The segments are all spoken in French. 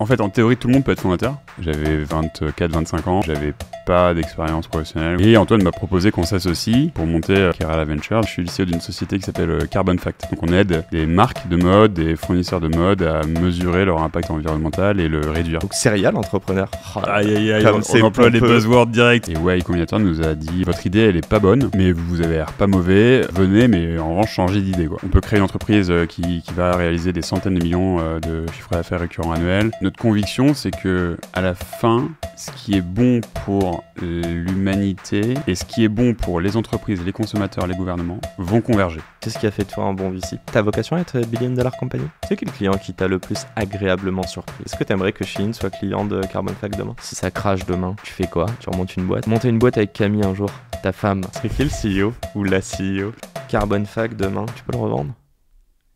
En fait, en théorie, tout le monde peut être fondateur. J'avais 24-25 ans, j'avais pas d'expérience professionnelle. Et Antoine m'a proposé qu'on s'associe pour monter Kerala Venture. Je suis le CEO d'une société qui s'appelle Carbon Fact. Donc on aide des marques de mode, des fournisseurs de mode à mesurer leur impact environnemental et le réduire. Donc serial entrepreneur. Aïe aïe aïe, Comme on emploie les buzzwords directs. Et Y Combinator nous a dit, votre idée elle est pas bonne, mais vous avez l'air pas mauvais, venez, mais en revanche changez d'idée quoi. On peut créer une entreprise qui va réaliser des centaines de millions de chiffres d'affaires récurrents annuels. Notre conviction, c'est que à la fin, ce qui est bon pour l'humanité et ce qui est bon pour les entreprises, les consommateurs, les gouvernements vont converger. Qu'est-ce qui a fait de toi un bon VC? Ta vocation à être billion dollar company? C'est quel client qui t'a le plus agréablement surpris? Est-ce que t'aimerais que Shein soit client de Carbon Fact demain? Si ça crache demain, tu fais quoi? Tu remontes une boîte? Monter une boîte avec Camille un jour, ta femme, c'est qui le CEO ou la CEO? Carbon Fact demain, tu peux le revendre?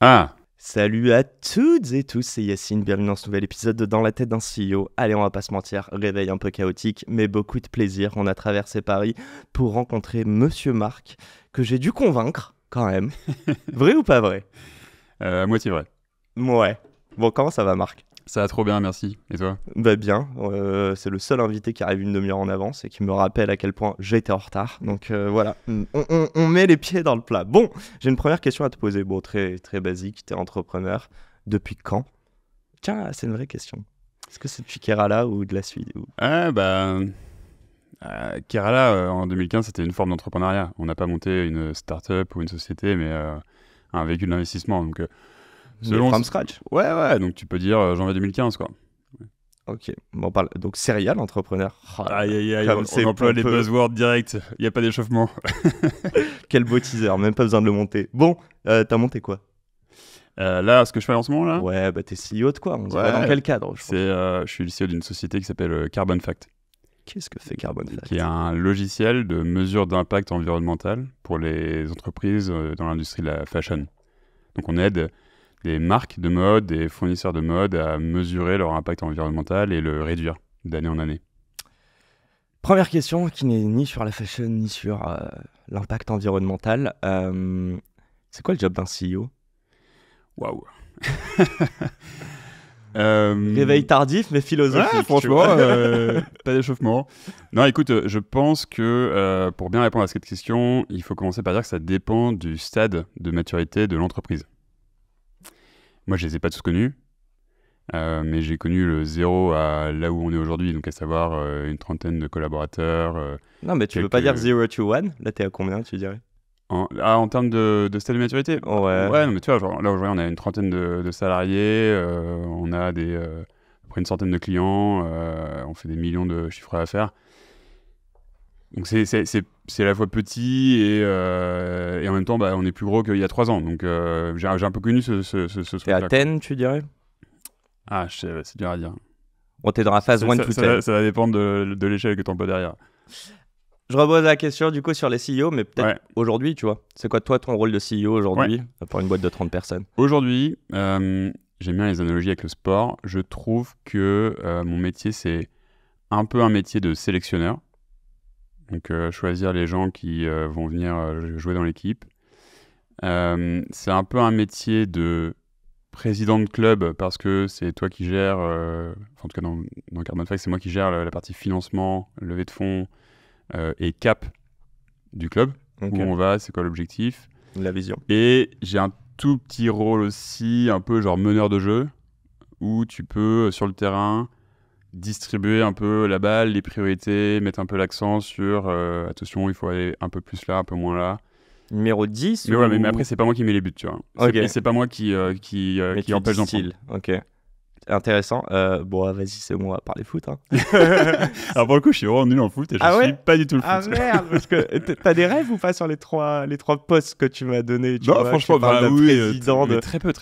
Ah! Salut à toutes et tous, c'est Yacine, bienvenue dans ce nouvel épisode de Dans la tête d'un CEO. Allez, on va pas se mentir, réveil un peu chaotique, mais beaucoup de plaisir. On a traversé Paris pour rencontrer Monsieur Marc, que j'ai dû convaincre, quand même. Vrai ou pas vrai? À moitié vrai. Ouais. Bon, comment ça va, Marc? Ça va trop bien, merci. Et toi? Bah bien, c'est le seul invité qui arrive une demi-heure en avance et qui me rappelle à quel point j'étais en retard. Donc voilà, on met les pieds dans le plat. Bon, j'ai une première question à te poser. Bon, très, très basique, t'es entrepreneur. Depuis quand? Tiens, c'est une vraie question. Est-ce que c'est depuis Kerala ou de la suite ou... Ah bah... Kerala, en 2015, c'était une forme d'entrepreneuriat. On n'a pas monté une start-up ou une société, mais un véhicule d'investissement. Donc, selon... From scratch? Ouais, donc tu peux dire janvier 2015, quoi. Ok, bon, on parle donc serial entrepreneur. Aïe, on emploie les buzzwords directs, il n'y a pas d'échauffement. Quel beau teaser, même pas besoin de le monter. Bon, t'as monté quoi? Là, ce que je fais en ce moment, là? Ouais, bah t'es CEO de quoi? On dirait dans quel cadre? Je suis le CEO d'une société qui s'appelle Carbon Fact. Qu'est-ce que fait Carbon Fact? Qui est un logiciel de mesure d'impact environnemental pour les entreprises dans l'industrie de la fashion. Donc on aide des marques de mode, des fournisseurs de mode à mesurer leur impact environnemental et le réduire d'année en année. Première question qui n'est ni sur la fashion ni sur l'impact environnemental. C'est quoi le job d'un CEO? Waouh. Réveil tardif mais philosophique. Ouais, franchement, pas d'échauffement. Non, écoute, je pense que pour bien répondre à cette question, il faut commencer par dire que ça dépend du stade de maturité de l'entreprise. Moi, je les ai pas tous connus, mais j'ai connu le 0 à là où on est aujourd'hui, donc à savoir une trentaine de collaborateurs. Non, mais tu veux pas dire 0 to 1? Là, t'es à combien, tu dirais? En termes de stade de maturité? Ouais, non, mais tu vois, genre, là aujourd'hui, on a une trentaine de salariés, on a à peu près une centaine de clients, on fait des millions de chiffres d'affaires. Donc c'est à la fois petit et en même temps, on est plus gros qu'il y a 3 ans. Donc j'ai un peu connu ce T'es à 10, tu dirais? Ah, c'est dur à dire. Bon, t'es dans la phase 1 to 10. Ça va dépendre de l'échelle que t'emploies derrière. Je repose la question du coup sur les CEO, mais peut-être aujourd'hui, tu vois. C'est quoi toi ton rôle de CEO aujourd'hui pour une boîte de 30 personnes? Aujourd'hui, j'aime bien les analogies avec le sport. Je trouve que mon métier, c'est un peu un métier de sélectionneur. Donc choisir les gens qui vont venir jouer dans l'équipe. C'est un peu un métier de président de club parce que c'est toi qui gères, en tout cas dans Carbon Fact, c'est moi qui gère la partie financement, levée de fonds et cap du club. Okay. Où on va, c'est quoi l'objectif. La vision. Et j'ai un tout petit rôle aussi, un peu genre meneur de jeu, où tu peux sur le terrain distribuer un peu la balle, les priorités, mettre un peu l'accent sur attention, il faut aller un peu plus là, un peu moins là. Numéro 10 mais, mais après, c'est pas moi qui mets les buts, tu vois. Okay. C'est pas moi qui empêche d'en prendre. Ok. Intéressant. Bon, vas-y, c'est moi à parler foot. Hein. Alors pour le coup, je suis vraiment nul en foot et je suis pas du tout le foot. Ah merde, parce que t'as des rêves ou pas sur les trois postes que tu m'as donnés? Non, franchement, oui, très peu.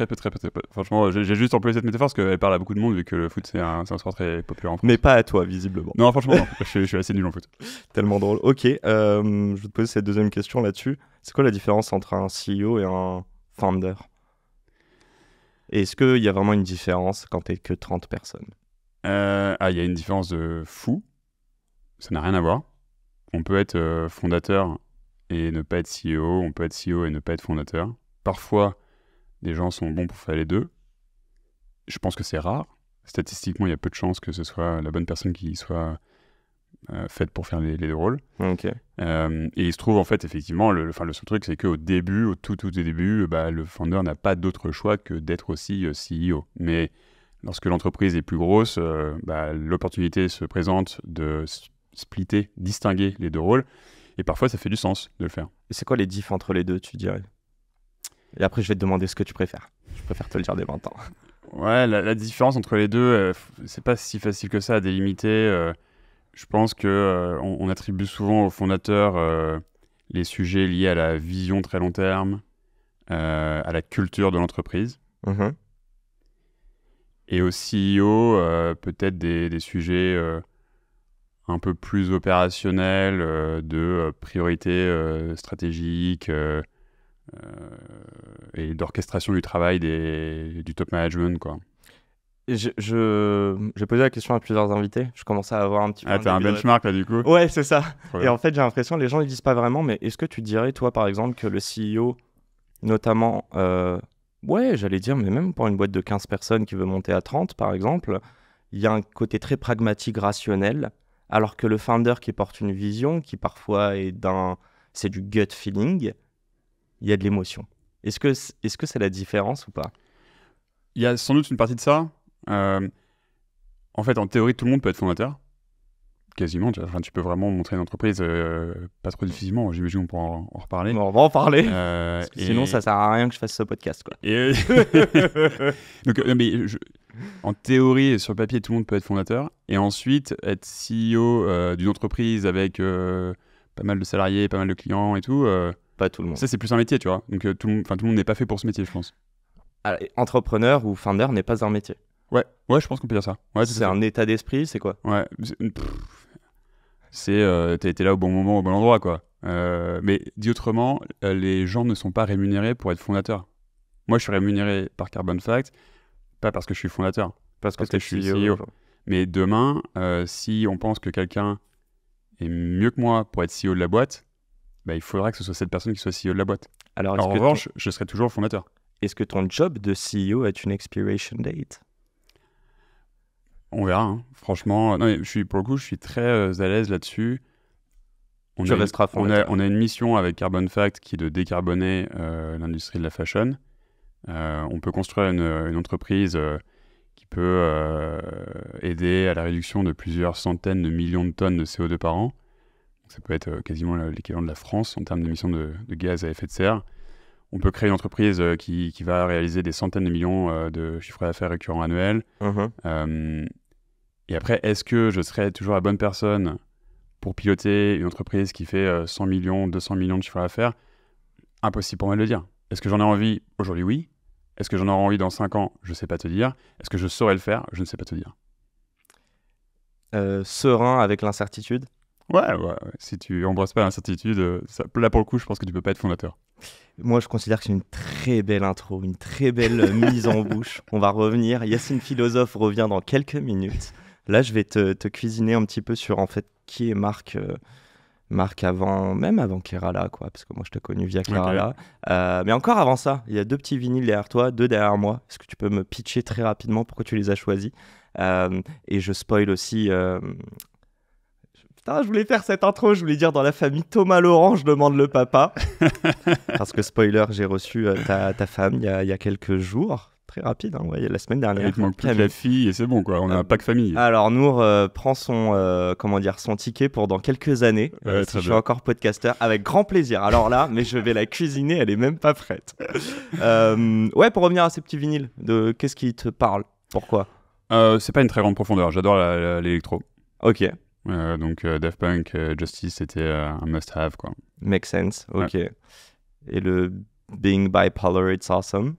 Franchement, j'ai juste employé cette métaphore parce qu'elle parle à beaucoup de monde vu que le foot c'est un sport très populaire en France. Mais pas à toi, visiblement. Non, franchement, non. Je suis assez nul en foot. Tellement drôle. Ok, je vais te poser cette deuxième question là-dessus. C'est quoi la différence entre un CEO et un founder? Est-ce qu'il y a vraiment une différence quand t'es que 30 personnes? Il y a une différence de fou. Ça n'a rien à voir. On peut être fondateur et ne pas être CEO. On peut être CEO et ne pas être fondateur. Parfois, des gens sont bons pour faire les deux. Je pense que c'est rare. statistiquement, il y a peu de chances que ce soit la bonne personne qui soit faite pour faire les deux rôles. Ok. Et il se trouve, en fait, effectivement, le seul truc, c'est qu'au début, au tout début, le founder n'a pas d'autre choix que d'être aussi CEO. Mais lorsque l'entreprise est plus grosse, l'opportunité se présente de splitter, distinguer les deux rôles. Et parfois, ça fait du sens de le faire. Et c'est quoi les diffs entre les deux, tu dirais? Et après, je vais te demander ce que tu préfères. Je préfère te le dire dès maintenant. Ouais, la différence entre les deux, c'est pas si facile que ça à délimiter. Je pense que on attribue souvent aux fondateurs les sujets liés à la vision très long terme, à la culture de l'entreprise. Mhm. Et au CEO, peut-être des sujets un peu plus opérationnels, de priorités stratégiques et d'orchestration du travail du top management, quoi. J'ai posé la question à plusieurs invités. Je commençais à avoir un petit peu. Ah, t'as un benchmark là, du coup? Ouais, c'est ça. Trop Et bien. en fait, j'ai l'impression que les gens ne le disent pas vraiment, mais est-ce que tu dirais, toi, par exemple, que le CEO, notamment, ouais, j'allais dire, mais même pour une boîte de 15 personnes qui veut monter à 30, par exemple, il y a un côté très pragmatique, rationnel, alors que le founder qui porte une vision, qui parfois c'est du gut feeling, il y a de l'émotion. Est-ce que c'est la différence ou pas? Il y a sans doute une partie de ça. En fait, en théorie, tout le monde peut être fondateur. Quasiment. Tu peux vraiment montrer une entreprise pas trop difficilement. J'imagine qu'on pourra en reparler. Bon, on va en parler. Parce que sinon, ça sert à rien que je fasse ce podcast, quoi. Donc, en théorie, sur le papier, tout le monde peut être fondateur. Et ensuite, être CEO d'une entreprise avec pas mal de salariés, pas mal de clients et tout. Pas tout le monde. Ça, c'est plus un métier, tu vois. Donc, tout le monde n'est pas fait pour ce métier, je pense. Alors, entrepreneur ou founder n'est pas un métier. Ouais, je pense qu'on peut dire ça. Ouais, c'est un état d'esprit, c'est quoi? Ouais, t'es là au bon moment, au bon endroit, quoi. Mais dit autrement, les gens ne sont pas rémunérés pour être fondateurs. Moi, je suis rémunéré par Carbon Fact, pas parce que je suis fondateur, parce que je suis CEO. Mais demain, si on pense que quelqu'un est mieux que moi pour être CEO de la boîte, il faudra que ce soit cette personne qui soit CEO de la boîte. Alors en revanche, je serai toujours fondateur. Est-ce que ton job de CEO a une expiration date? On verra, hein. Franchement. Non, mais pour le coup, je suis très à l'aise là-dessus. On a une mission avec Carbon Fact qui est de décarboner l'industrie de la fashion. On peut construire une entreprise qui peut aider à la réduction de plusieurs centaines de millions de tonnes de CO2 par an. Ça peut être quasiment l'équivalent de la France en termes d'émissions de gaz à effet de serre. On peut créer une entreprise qui va réaliser des centaines de millions de chiffres d'affaires récurrents annuels. Et après, est-ce que je serai toujours la bonne personne pour piloter une entreprise qui fait 100 millions, 200 millions de chiffres d'affaires? Impossible pour moi de le dire. Est-ce que j'en ai envie aujourd'hui? Oui. Est-ce que j'en aurai envie dans 5 ans? Je ne sais pas te dire. Est-ce que je saurais le faire? Je ne sais pas te dire. Serein avec l'incertitude? Ouais. Si tu embrasses pas l'incertitude, là pour le coup, je pense que tu peux pas être fondateur. Moi, je considère que c'est une très belle intro, une très belle mise en bouche. On va revenir. Yacine Philosophe revient dans quelques minutes. Là, je vais te cuisiner un petit peu sur en fait qui est Marc même avant Kerala, quoi, parce que moi je t'ai connu via Kerala. Okay. Mais encore avant ça, il y a 2 petits vinyles derrière toi, 2 derrière moi. Est-ce que tu peux me pitcher très rapidement pourquoi tu les as choisis? Et je spoil aussi. Putain, je voulais faire cette intro, je voulais dire dans la famille Thomas Laurent, je demande le papa. Parce que spoiler, j'ai reçu ta femme il y a quelques jours. Très rapide, hein, ouais, la semaine dernière. Il te manque plus que la fille et c'est bon, quoi. On a un pack famille. Alors Nour prend son ticket pour dans quelques années, si je suis encore podcasteur, avec grand plaisir. Alors là, mais je vais la cuisiner, elle est même pas prête. Ouais, pour revenir à ces petits vinyles, qu'est-ce qui te parle? Pourquoi? C'est pas une très grande profondeur, j'adore l'électro. Ok. Donc Daft Punk, Justice, c'était un must-have, quoi. Make sense, ok. Ouais. Et le Being Bipolar, It's Awesome?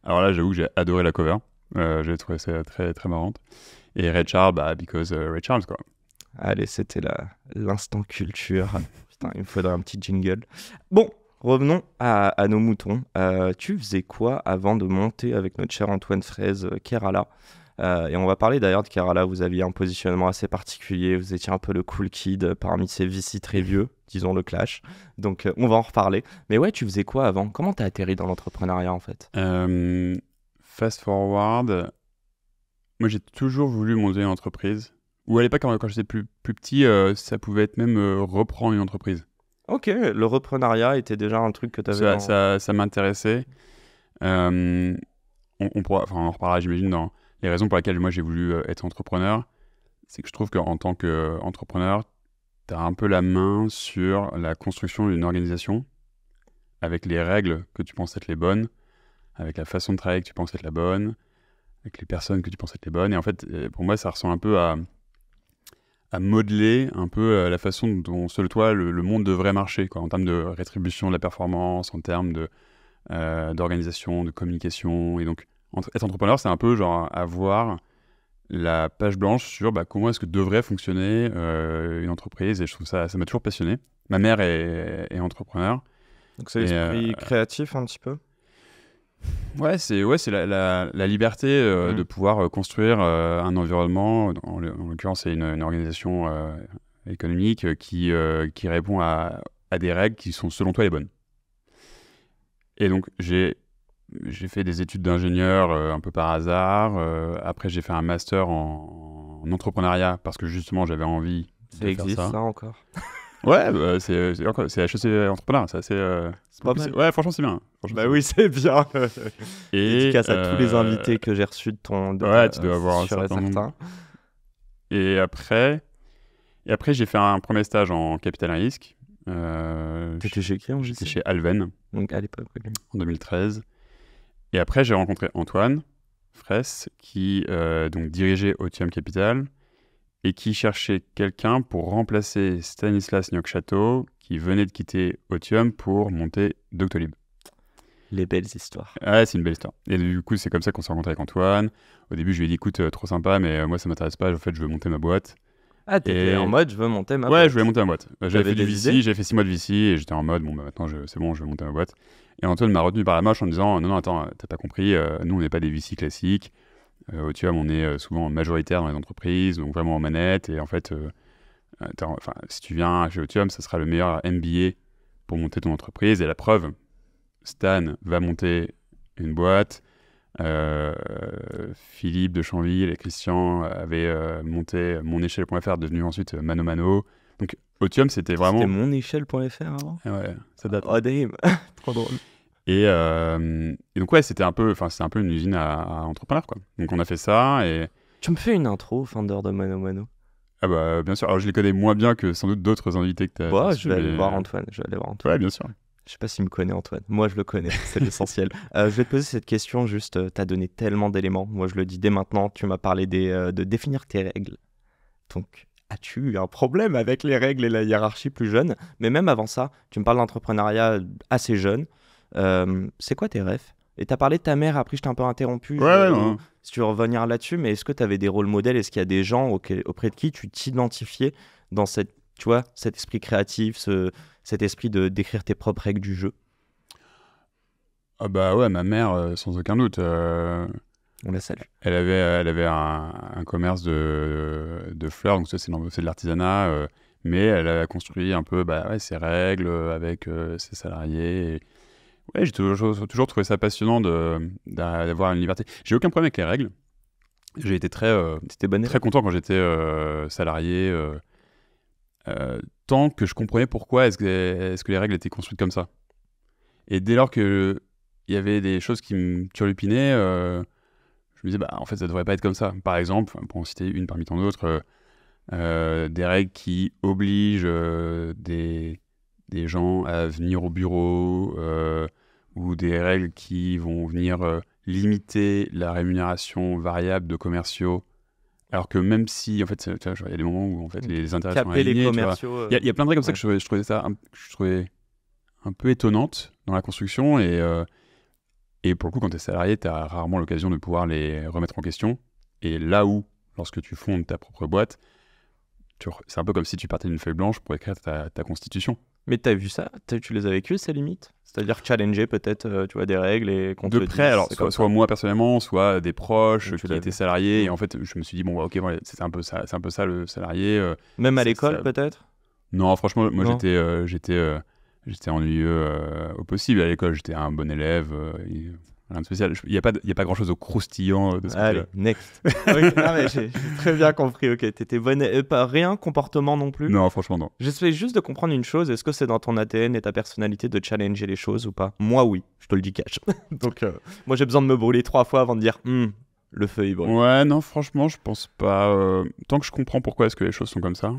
Alors là, j'avoue que j'ai adoré la cover. J'ai trouvé ça très, très marrante. Et Ray Charles, because Ray Charles, quoi. Allez, c'était l'instant culture. Putain, il me faudrait un petit jingle. Bon, revenons à nos moutons. Tu faisais quoi avant de monter avec notre cher Antoine Fraise Kerala? Et on va parler d'ailleurs de Kerala. Vous aviez un positionnement assez particulier. Vous étiez un peu le cool kid parmi ces VC très vieux, disons le clash. Donc on va en reparler. Mais ouais, tu faisais quoi avant? Comment t'as atterri dans l'entrepreneuriat en fait? Fast forward, moi, j'ai toujours voulu monter une entreprise. Ou à l'époque, quand j'étais plus petit, ça pouvait être même reprendre une entreprise. Ok, le reprenariat était déjà un truc que tu avais Ça m'intéressait. On en reparlera, j'imagine, dans les raisons pour lesquelles moi j'ai voulu être entrepreneur. C'est que je trouve qu'en tant qu'entrepreneur, tu as un peu la main sur la construction d'une organisation avec les règles que tu penses être les bonnes, avec la façon de travailler que tu penses être la bonne, avec les personnes que tu penses être les bonnes. Et en fait, pour moi, ça ressemble un peu à modeler un peu la façon dont, selon toi, le monde devrait marcher, quoi, en termes de rétribution de la performance, en termes d'organisation, de communication. Et donc, être entrepreneur, c'est un peu genre avoir la page blanche sur comment est-ce que devrait fonctionner une entreprise. Et je trouve ça m'a toujours passionné. Ma mère est entrepreneur. Donc c'est l'esprit créatif un petit peu. Ouais, c'est la liberté de pouvoir construire un environnement. En l'occurrence, c'est une organisation économique qui répond à des règles qui sont selon toi les bonnes. Et donc, j'ai fait des études d'ingénieur un peu par hasard. Après, j'ai fait un master en entrepreneuriat parce que justement, j'avais envie de faire ça. Ça existe ça encore? Ouais, c'est HEC Entrepreneur, c'est pas mal. Ouais, franchement, c'est bien. Bah oui, c'est bien. Et dédicace à tous les invités que j'ai reçus de ton... ouais, tu dois avoir un certain nombre. Et après, j'ai fait un premier stage en capital risque. T'étais chez qui? J'étais chez Alven. Donc à l'époque, oui. En 2013. Et après, j'ai rencontré Antoine Fraisse, qui donc dirigeait Otium Capital et qui cherchait quelqu'un pour remplacer Stanislas Nyok-Chateau, qui venait de quitter Otium pour monter Doctolib. Les belles histoires. Ouais, c'est une belle histoire. Et du coup, c'est comme ça qu'on s'est rencontré avec Antoine. Au début, je lui ai dit, écoute, trop sympa, mais moi, ça m'intéresse pas. En fait, je veux monter ma boîte. Ah, t'étais en mode, je veux monter ma boîte. Ouais, je voulais monter ma boîte. J'avais fait du VC, j'ai fait 6 mois de VC, et j'étais en mode, bon, maintenant, c'est bon, je veux monter ma boîte. Et Antoine m'a retenu par la manche en disant, non, attends, t'as pas compris, nous, on n'est pas des VC classiques. Otium, on est souvent majoritaire dans les entreprises, donc vraiment en manette. Et en fait, si tu viens chez Otium, ça sera le meilleur MBA pour monter ton entreprise. Et la preuve, Stan va monter une boîte. Philippe de Chanville et Christian avaient monté monéchelle.fr, devenu ensuite Mano Mano. Donc Otium, c'était vraiment... C'était monéchelle.fr avant? Ouais, ça date. Oh damn. Trop drôle. Et donc ouais, c'était un peu une usine à entrepreneurs, quoi. Donc on a fait ça et... Tu me fais une intro, founder de Mano Mano? Ah bah bien sûr, alors je les connais moins bien que sans doute d'autres invités que tu as. Ouais, je vais aller voir Antoine. Ouais, bien sûr. Je sais pas s'il me connaît, Antoine. Moi, je le connais, c'est l'essentiel. Je vais te poser cette question, juste, t'as donné tellement d'éléments. Moi, je le dis dès maintenant, tu m'as parlé de définir tes règles. Donc, as-tu eu un problème avec les règles et la hiérarchie plus jeune? Mais même avant ça, tu me parles d'entrepreneuriat assez jeune. C'est quoi tes rêves? Et t'as parlé de ta mère, après je t'ai un peu interrompu. Ouais. Si tu veux revenir là-dessus, mais est-ce que tu avais des rôles modèles? Est-ce qu'il y a des gens auprès de qui tu t'identifiais dans cet esprit créatif, cet esprit de d'écrire tes propres règles du jeu? Ah bah ouais, ma mère, sans aucun doute. On la salue. Elle avait un commerce de fleurs, donc ça c'est de l'artisanat, mais elle a construit un peu ses règles avec ses salariés. Ouais, j'ai toujours trouvé ça passionnant d'avoir une liberté. J'ai aucun problème avec les règles. J'ai été très content quand j'étais salarié, tant que je comprenais pourquoi est-ce que les règles étaient construites comme ça. Et dès lors qu'il y avait des choses qui me turlupinaient, je me disais, en fait, ça devrait pas être comme ça. Par exemple, pour en citer une parmi tant d'autres, des règles qui obligent des gens à venir au bureau, ou des règles qui vont venir limiter la rémunération variable de commerciaux, alors que même si, en fait, il y a des moments où en fait, les intérêts sont alignés. Les commerciaux. Il y a plein de règles comme ça que je trouvais un peu étonnantes dans la construction, et pour le coup, quand tu es salarié, tu as rarement l'occasion de pouvoir les remettre en question. Et là où, lorsque tu fondes ta propre boîte, c'est un peu comme si tu partais d'une feuille blanche pour écrire ta constitution. Mais t'as vu ça? Tu les as vécues, ces limites? C'est-à-dire challenger peut-être des règles et qu'on te de près, alors soit moi personnellement, soit des proches qui étaient salariés. Et en fait, je me suis dit, bon, ok, voilà, c'est un peu ça le salarié. Même à l'école, peut-être? Non, franchement, moi j'étais ennuyeux au possible. À l'école, j'étais un bon élève. Rien de spécial. Il n'y a pas grand-chose de croustillant de ce Allez, côté-là. next. Ok, non, mais j'ai très bien compris. Ok, t'étais bonne. Pas rien, comportement non plus. Non, franchement, non. J'essaie juste de comprendre une chose. Est-ce que c'est dans ton ADN et ta personnalité de challenger les choses ou pas? Moi, oui. Je te le dis cash. Donc, moi, j'ai besoin de me brûler 3 fois avant de dire le feu, il brûle. Ouais, non, franchement, je pense pas. Tant que je comprends pourquoi est-ce que les choses sont comme ça,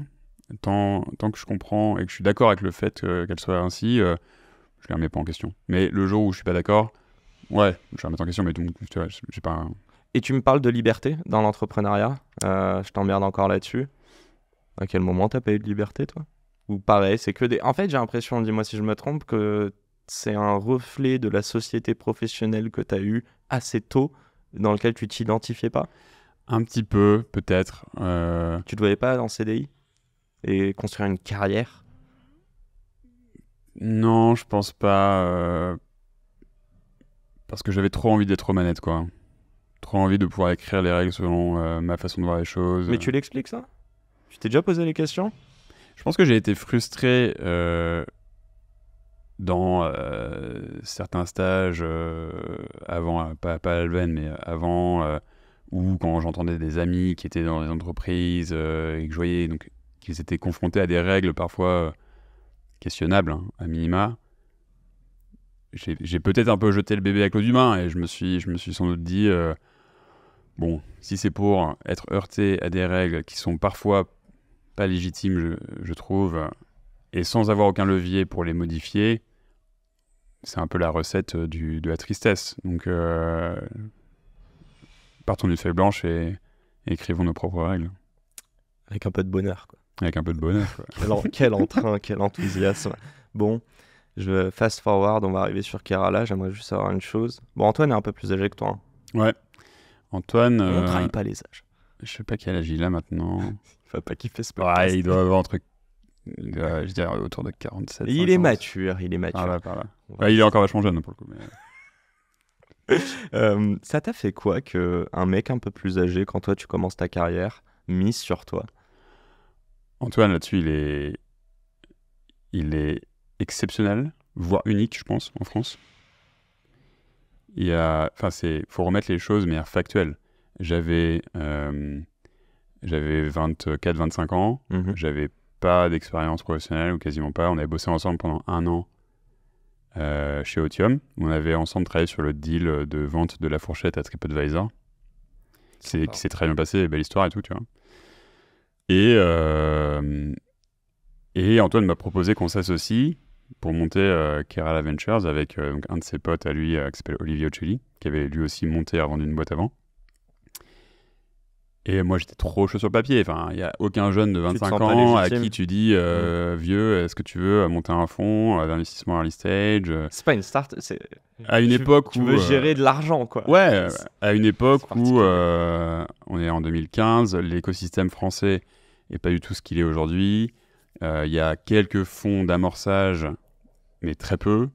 tant que je comprends et que je suis d'accord avec le fait qu'elles soient ainsi, je les remets pas en question. Mais le jour où je suis pas d'accord, ouais, je les remets en question, mais donc, tu vois, j'ai pas... Et tu me parles de liberté dans l'entrepreneuriat. Je t'emmerde encore là-dessus. À quel moment t'as pas eu de liberté, toi? Ou pareil, c'est que des... En fait, j'ai l'impression, dis-moi si je me trompe, que c'est un reflet de la société professionnelle que t'as eu assez tôt, dans lequel tu t'identifiais pas. Un petit peu, peut-être. Tu te voyais pas en CDI et construire une carrière? Non, je pense pas. Parce que j'avais trop envie d'être aux manettes, quoi. Trop envie de pouvoir écrire les règles selon ma façon de voir les choses. Mais tu l'expliques, ça? Tu t'es déjà posé les questions? Je pense que j'ai été frustré dans certains stages avant, pas à Alven, mais avant, ou quand j'entendais des amis qui étaient dans les entreprises et que je voyais donc, qu'ils étaient confrontés à des règles parfois questionnables, hein, à minima. J'ai peut-être un peu jeté le bébé avec l'eau du bain et je me suis sans doute dit bon, si c'est pour être heurté à des règles qui sont parfois pas légitimes, je trouve, et sans avoir aucun levier pour les modifier, c'est un peu la recette de la tristesse. Donc, partons d'une feuille blanche et écrivons nos propres règles. Avec un peu de bonheur, quoi. Avec un peu de bonheur, quoi. Quel entrain, quel enthousiasme. Bon, je fast forward, on va arriver sur Kerala. J'aimerais juste savoir une chose. Bon, Antoine est un peu plus âgé que toi. Hein. Ouais. Antoine... On ne trahit pas les âges. Je sais pas quel âge il a maintenant. Il faut pas kiffer ce podcast. Ouais, il doit avoir entre... je dirais autour de 47. Il 50. est mature, il est mature. Par là. Ouais, il est encore vachement jeune, pour le coup. Mais... ça t'a fait quoi qu'un mec un peu plus âgé, quand toi tu commences ta carrière, mise sur toi? Antoine, là-dessus, il est exceptionnel, voire unique, je pense, en France. Faut remettre les choses de manière factuelle. J'avais 24-25 ans, j'avais pas d'expérience professionnelle ou quasiment pas. On avait bossé ensemble pendant 1 an chez Otium. On avait ensemble travaillé sur le deal de vente de la fourchette à TripAdvisor, qui s'est très bien passé, belle histoire et tout, tu vois. Et Antoine m'a proposé qu'on s'associe pour monter Kerala Ventures avec donc un de ses potes à lui qui s'appelle Olivier Ocelli, qui avait lui aussi monté et revendu une boîte avant. Et moi, j'étais trop chaud sur le papier. Enfin, il n'y a aucun jeune de 25 ans à qui tu dis vieux, est-ce que tu veux monter un fonds d'investissement early stage C'est pas une start, c'est... À une époque tu où... veux gérer de l'argent, quoi. Ouais, à une époque où on est en 2015, l'écosystème français n'est pas du tout ce qu'il est aujourd'hui. Il y a quelques fonds d'amorçage, mais très peu,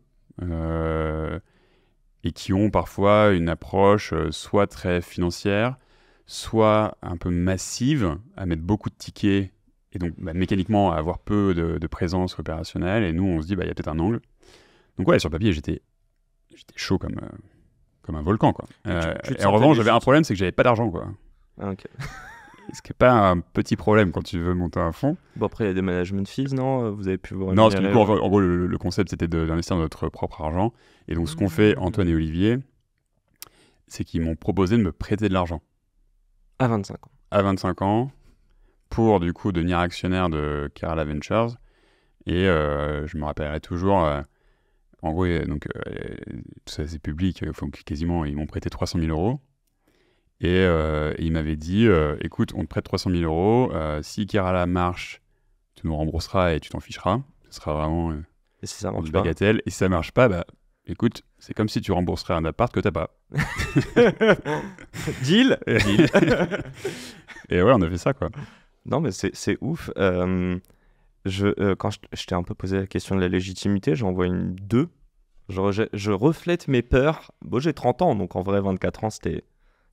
et qui ont parfois une approche soit très financière, soit un peu massive, à mettre beaucoup de tickets, et donc mécaniquement à avoir peu de présence opérationnelle. Et nous, on se dit, il y a peut-être un angle. Donc ouais, sur le papier, j'étais chaud comme un volcan, quoi. Et en revanche, j'avais un problème, c'est que j'avais pas d'argent, quoi. Ah, ok. Ce qui n'est pas un petit problème quand tu veux monter un fonds. Bon, après, il y a des management fees, non? Vous avez pu vous Non, parce que du coup, en gros, le concept, c'était d'investir notre propre argent. Et donc, ce qu'ont fait Antoine et Olivier, c'est qu'ils m'ont proposé de me prêter de l'argent. À 25 ans. À 25 ans, pour, du coup, devenir actionnaire de Kerala Ventures. Et je me rappellerai toujours... en gros, donc, tout ça, c'est public. Quasiment, ils m'ont prêté 300 000 euros. Et il m'avait dit, écoute, on te prête 300 000 euros. Si Kerala marche, tu nous rembourseras et tu t'en ficheras. Ce sera vraiment et si ça marche du bagatelle. Et si ça marche pas, écoute, c'est comme si tu rembourserais un appart que t'as pas. Deal. Et ouais, on a fait ça, quoi. Non, mais c'est ouf. Quand je t'ai un peu posé la question de la légitimité, j'en vois une 2. Je reflète mes peurs. Bon, j'ai 30 ans, donc en vrai, 24 ans, c'était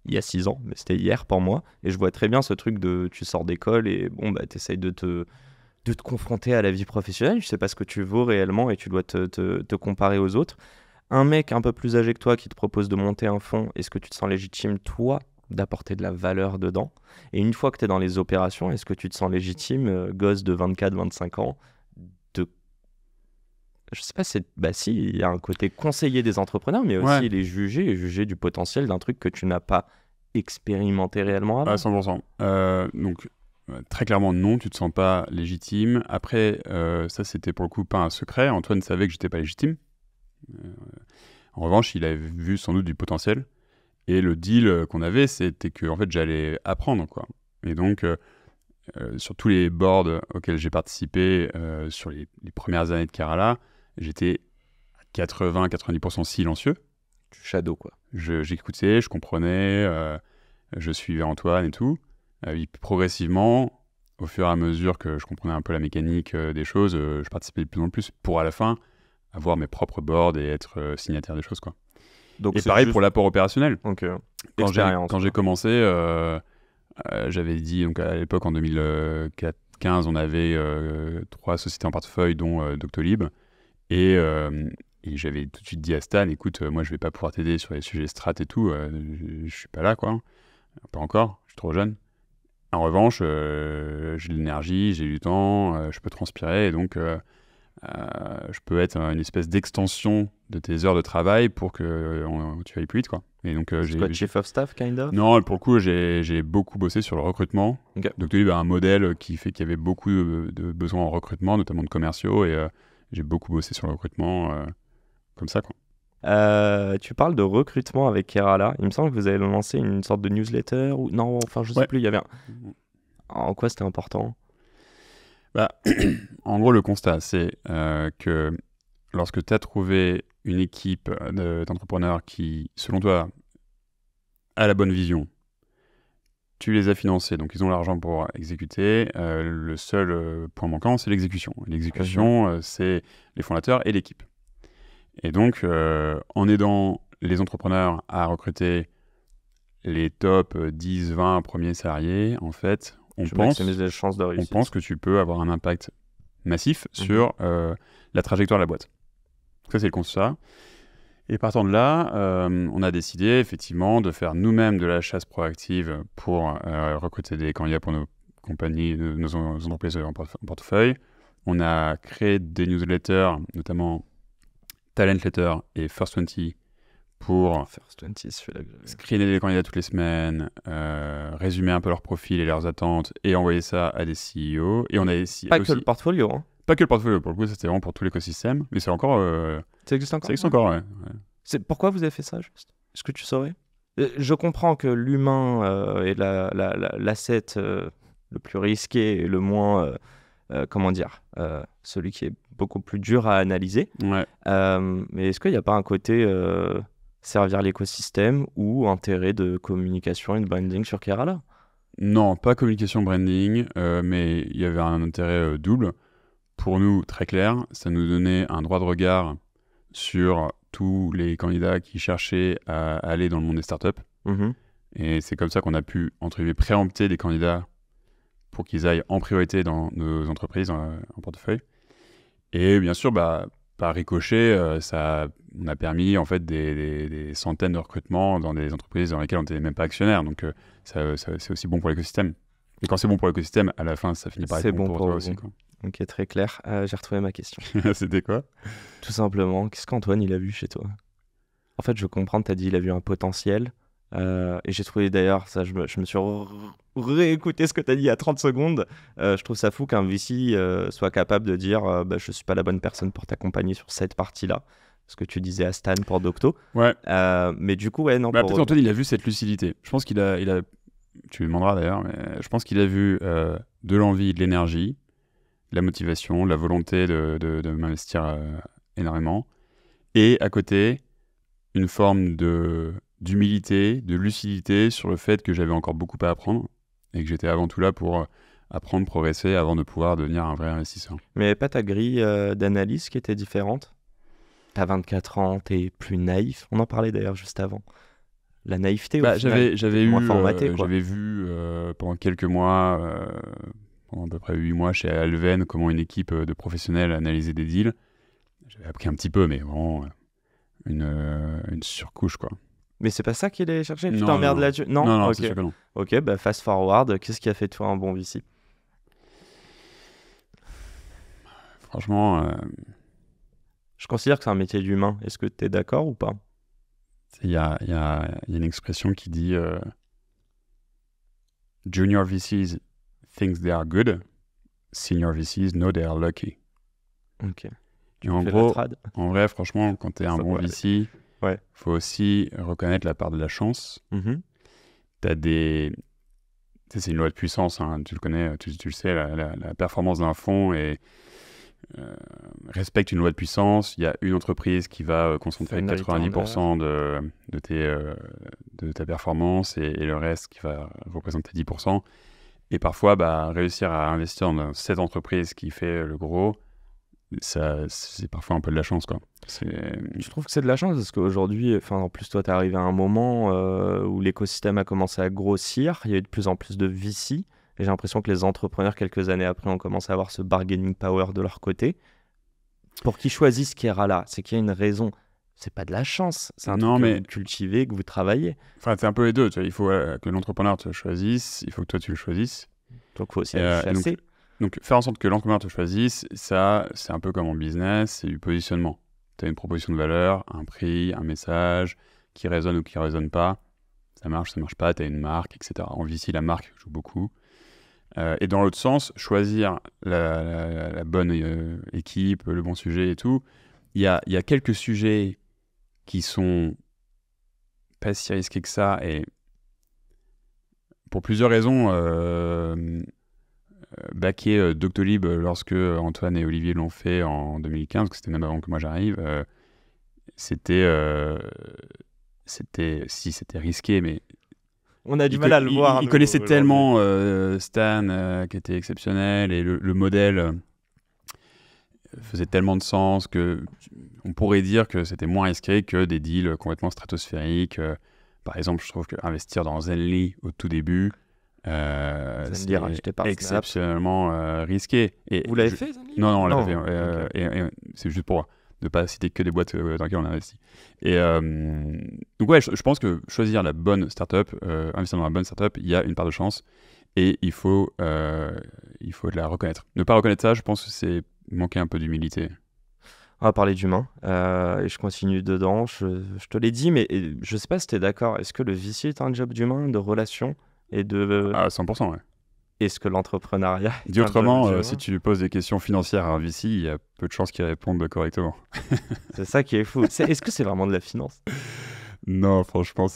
il y a 6 ans, mais c'était hier pour moi. Et je vois très bien ce truc de tu sors d'école et bon, t'essayes de te confronter à la vie professionnelle. Tu sais pas ce que tu vaux réellement et tu dois te comparer aux autres. un mec un peu plus âgé que toi qui te propose de monter un fonds, est-ce que tu te sens légitime, toi, d'apporter de la valeur dedans? Et une fois que tu es dans les opérations, est-ce que tu te sens légitime, gosse de 24-25 ans, de... Je sais pas, si, il y a un côté conseiller des entrepreneurs, mais aussi Ouais, les juger et juger du potentiel d'un truc que tu n'as pas expérimenté réellement à avant. 100%. Donc, très clairement, non, tu te sens pas légitime. Après, ça, c'était pour le coup pas un secret. Antoine savait que j'étais pas légitime. Euh, En revanche, il avait vu sans doute du potentiel. Et le deal qu'on avait, c'était que en fait, j'allais apprendre, quoi. Et donc, sur tous les boards auxquels j'ai participé sur les premières années de Kerala, j'étais à 80-90% silencieux. Du shadow, quoi. J'écoutais, je comprenais, je suivais Antoine et tout. Et puis, progressivement, au fur et à mesure que je comprenais un peu la mécanique des choses, je participais de plus en plus pour à la fin avoir mes propres boards et être signataire des choses, quoi. Donc Et c'est pareil juste... pour l'apport opérationnel. Donc, Quand j'ai quoi. commencé, j'avais dit, donc à l'époque en 2015, on avait 3 sociétés en portefeuille, dont Doctolib. Et j'avais tout de suite dit à Stan, écoute, moi je vais pas pouvoir t'aider sur les sujets strat et tout, je suis pas là, quoi. Pas encore, je suis trop jeune. En revanche, j'ai de l'énergie, j'ai du temps, je peux transpirer, et donc je peux être une espèce d'extension de tes heures de travail pour que tu ailles plus vite, quoi. Et donc, C'est quoi, chief of staff, kind of? non, pour le coup, j'ai beaucoup bossé sur le recrutement. Ok. Doctolib a un modèle qui fait qu'il y avait beaucoup de besoins en recrutement, notamment de commerciaux, et j'ai beaucoup bossé sur le recrutement comme ça, quoi. Tu parles de recrutement avec Kerala. Il me semble que vous avez lancé une sorte de newsletter ou non, enfin je sais Ouais. plus. Il y avait en quoi c'était important? Bah, en gros, le constat, c'est que lorsque tu as trouvé une équipe d'entrepreneurs qui, selon toi, a la bonne vision, tu les as financés, donc ils ont l'argent pour exécuter. Le seul point manquant, c'est l'exécution. L'exécution, c'est les fondateurs et l'équipe. Et donc, en aidant les entrepreneurs à recruter les top 10-20 premiers salariés, en fait, Tu maximises les chances de on réussite. pense que tu peux avoir un impact massif sur la trajectoire de la boîte. Donc ça, c'est le constat. Et partant de là, on a décidé effectivement de faire nous-mêmes de la chasse proactive pour recruter des candidats pour nos compagnies, nos entreprises en portefeuille. On a créé des newsletters, notamment Talent Letter et First 20, pour First 20, celui-là que j'avais. screener les candidats toutes les semaines, résumer un peu leur profil et leurs attentes, et envoyer ça à des CEO. Et on a aussi, Pas que le portfolio, hein. pas que le portfolio, pour le coup, c'était vraiment pour tout l'écosystème, mais c'est encore... Ça existe encore? ça existe encore, ouais. Pourquoi vous avez fait ça, juste? Est-ce que tu saurais? Je comprends que l'humain est l'asset le plus risqué et le moins, comment dire, celui qui est beaucoup plus dur à analyser. Ouais. Mais est-ce qu'il n'y a pas un côté servir l'écosystème ou intérêt de communication et de branding sur Kerala? Non, pas communication branding, mais il y avait un intérêt double. Pour nous, très clair, ça nous donnait un droit de regard sur tous les candidats qui cherchaient à aller dans le monde des startups. Mhm. Et c'est comme ça qu'on a pu, entre guillemets, préempter des candidats pour qu'ils aillent en priorité dans nos entreprises en portefeuille. Et bien sûr, par ricochet, on a permis en fait des centaines de recrutements dans des entreprises dans lesquelles on n'était même pas actionnaire. Donc c'est aussi bon pour l'écosystème. Et quand c'est bon pour l'écosystème, à la fin, ça finit par C'est être bon bon pour pour toi vous. aussi, quoi. Ok, très clair. J'ai retrouvé ma question. C'était quoi? Tout simplement, qu'est-ce qu'Antoine il a vu chez toi? En fait, je comprends, tu as dit il a vu un potentiel. Et j'ai trouvé d'ailleurs, ça, je me suis réécouté ce que tu as dit il y a 30 secondes. Je trouve ça fou qu'un VC soit capable de dire je suis pas la bonne personne pour t'accompagner sur cette partie-là. Ce que tu disais à Stan pour Docto. Ouais. Mais du coup, ouais, non. Peut-être Antoine, il a vu cette lucidité. Je pense qu'il a, tu lui demanderas d'ailleurs, mais je pense qu'il a vu de l'envie, de l'énergie, de la motivation, de la volonté de m'investir énormément. Et à côté, une forme d'humilité, de lucidité sur le fait que j'avais encore beaucoup à apprendre et que j'étais avant tout là pour apprendre, progresser avant de pouvoir devenir un vrai investisseur. Mais pas ta grille d'analyse qui était différente? T'as 24 ans, t'es plus naïf. On en parlait d'ailleurs juste avant. La naïveté, au final, j'avais moins formaté, quoi. j'avais vu pendant quelques mois, pendant à peu près 8 mois chez Alven, comment une équipe de professionnels analysait des deals. J'avais appris un petit peu, mais vraiment une surcouche, quoi. Mais c'est pas ça qu'il est cherché? Tu Non, t'emmerdes non. là-dessus? Non, Ok. c'est sûr que non. Ok, bah fast forward, qu'est-ce qui a fait de toi un bon VC? Franchement, Je considère que c'est un métier d'humain. Est-ce que tu es d'accord ou pas? il y a une expression qui dit Junior VCs think they are good, senior VCs know they are lucky. Ok. Et en Fais la gros, trad. en vrai, franchement, quand tu es un Ça bon pourrait VC, Ouais. faut aussi reconnaître la part de la chance. Mhm. T'as des... Tu sais, c'est une loi de puissance, hein, tu le connais, tu le sais, la performance d'un fonds respecte une loi de puissance. Il y a une entreprise qui va concentrer Fund 90% de ta performance et le reste qui va représenter 10%. Et parfois, réussir à investir dans cette entreprise qui fait le gros, c'est parfois un peu de la chance, quoi. Je trouve que c'est de la chance parce qu'aujourd'hui, en plus, toi, tu es arrivé à un moment où l'écosystème a commencé à grossir. Il y a eu de plus en plus de VC. Et j'ai l'impression que les entrepreneurs, quelques années après, ont commencé à avoir ce bargaining power de leur côté. Pour qu'ils choisissent Kerala, c'est qu'il y a une raison. C'est pas de la chance. C'est un truc que vous cultivez, que vous travaillez. Enfin, c'est un peu les deux. Tu vois, il faut que l'entrepreneur te choisisse. Il faut que toi, tu le choisisses. Donc, il faut aussi aller chasser. Donc, faire en sorte que l'entrepreneur te choisisse, ça, c'est un peu comme en business, c'est du positionnement. Tu as une proposition de valeur, un prix, un message qui résonne ou qui ne résonne pas. Ça marche pas, tu as une marque, etc. En VC, la marque joue beaucoup. Et dans l'autre sens, choisir la bonne équipe, le bon sujet et tout. Il y a quelques sujets qui sont pas si risqués que ça et pour plusieurs raisons, baquer Doctolib lorsque Antoine et Olivier l'ont fait en 2015, parce que c'était même avant que moi j'arrive, c'était risqué, mais on a du mal à le voir. Ils connaissaient tellement Stan, qui était exceptionnel, et le modèle faisait tellement de sens que on pourrait dire que c'était moins risqué que des deals complètement stratosphériques. Par exemple, je trouve qu'investir dans Zenly au tout début, c'est exceptionnellement risqué. Et vous l'avez fait, Zenly? Non, on l'a fait. Okay. Et c'est juste pour ne pas citer que des boîtes dans lesquelles on a investi. Et donc ouais, je pense que choisir la bonne startup, investir dans la bonne startup, il y a une part de chance et il faut la reconnaître. Ne pas reconnaître ça, je pense que c'est manquer un peu d'humilité. On va parler d'humain et je continue dedans. Je te l'ai dit, mais je sais pas si tu es d'accord. Est-ce que le VC est un job d'humain, de relation et de... À 100%, ouais. Est-ce que l'entrepreneuriat... Dit autrement, si tu lui poses des questions financières à un VC, il y a peu de chances qu'il réponde correctement. C'est ça qui est fou. Est-ce que c'est vraiment de la finance? Non, franchement,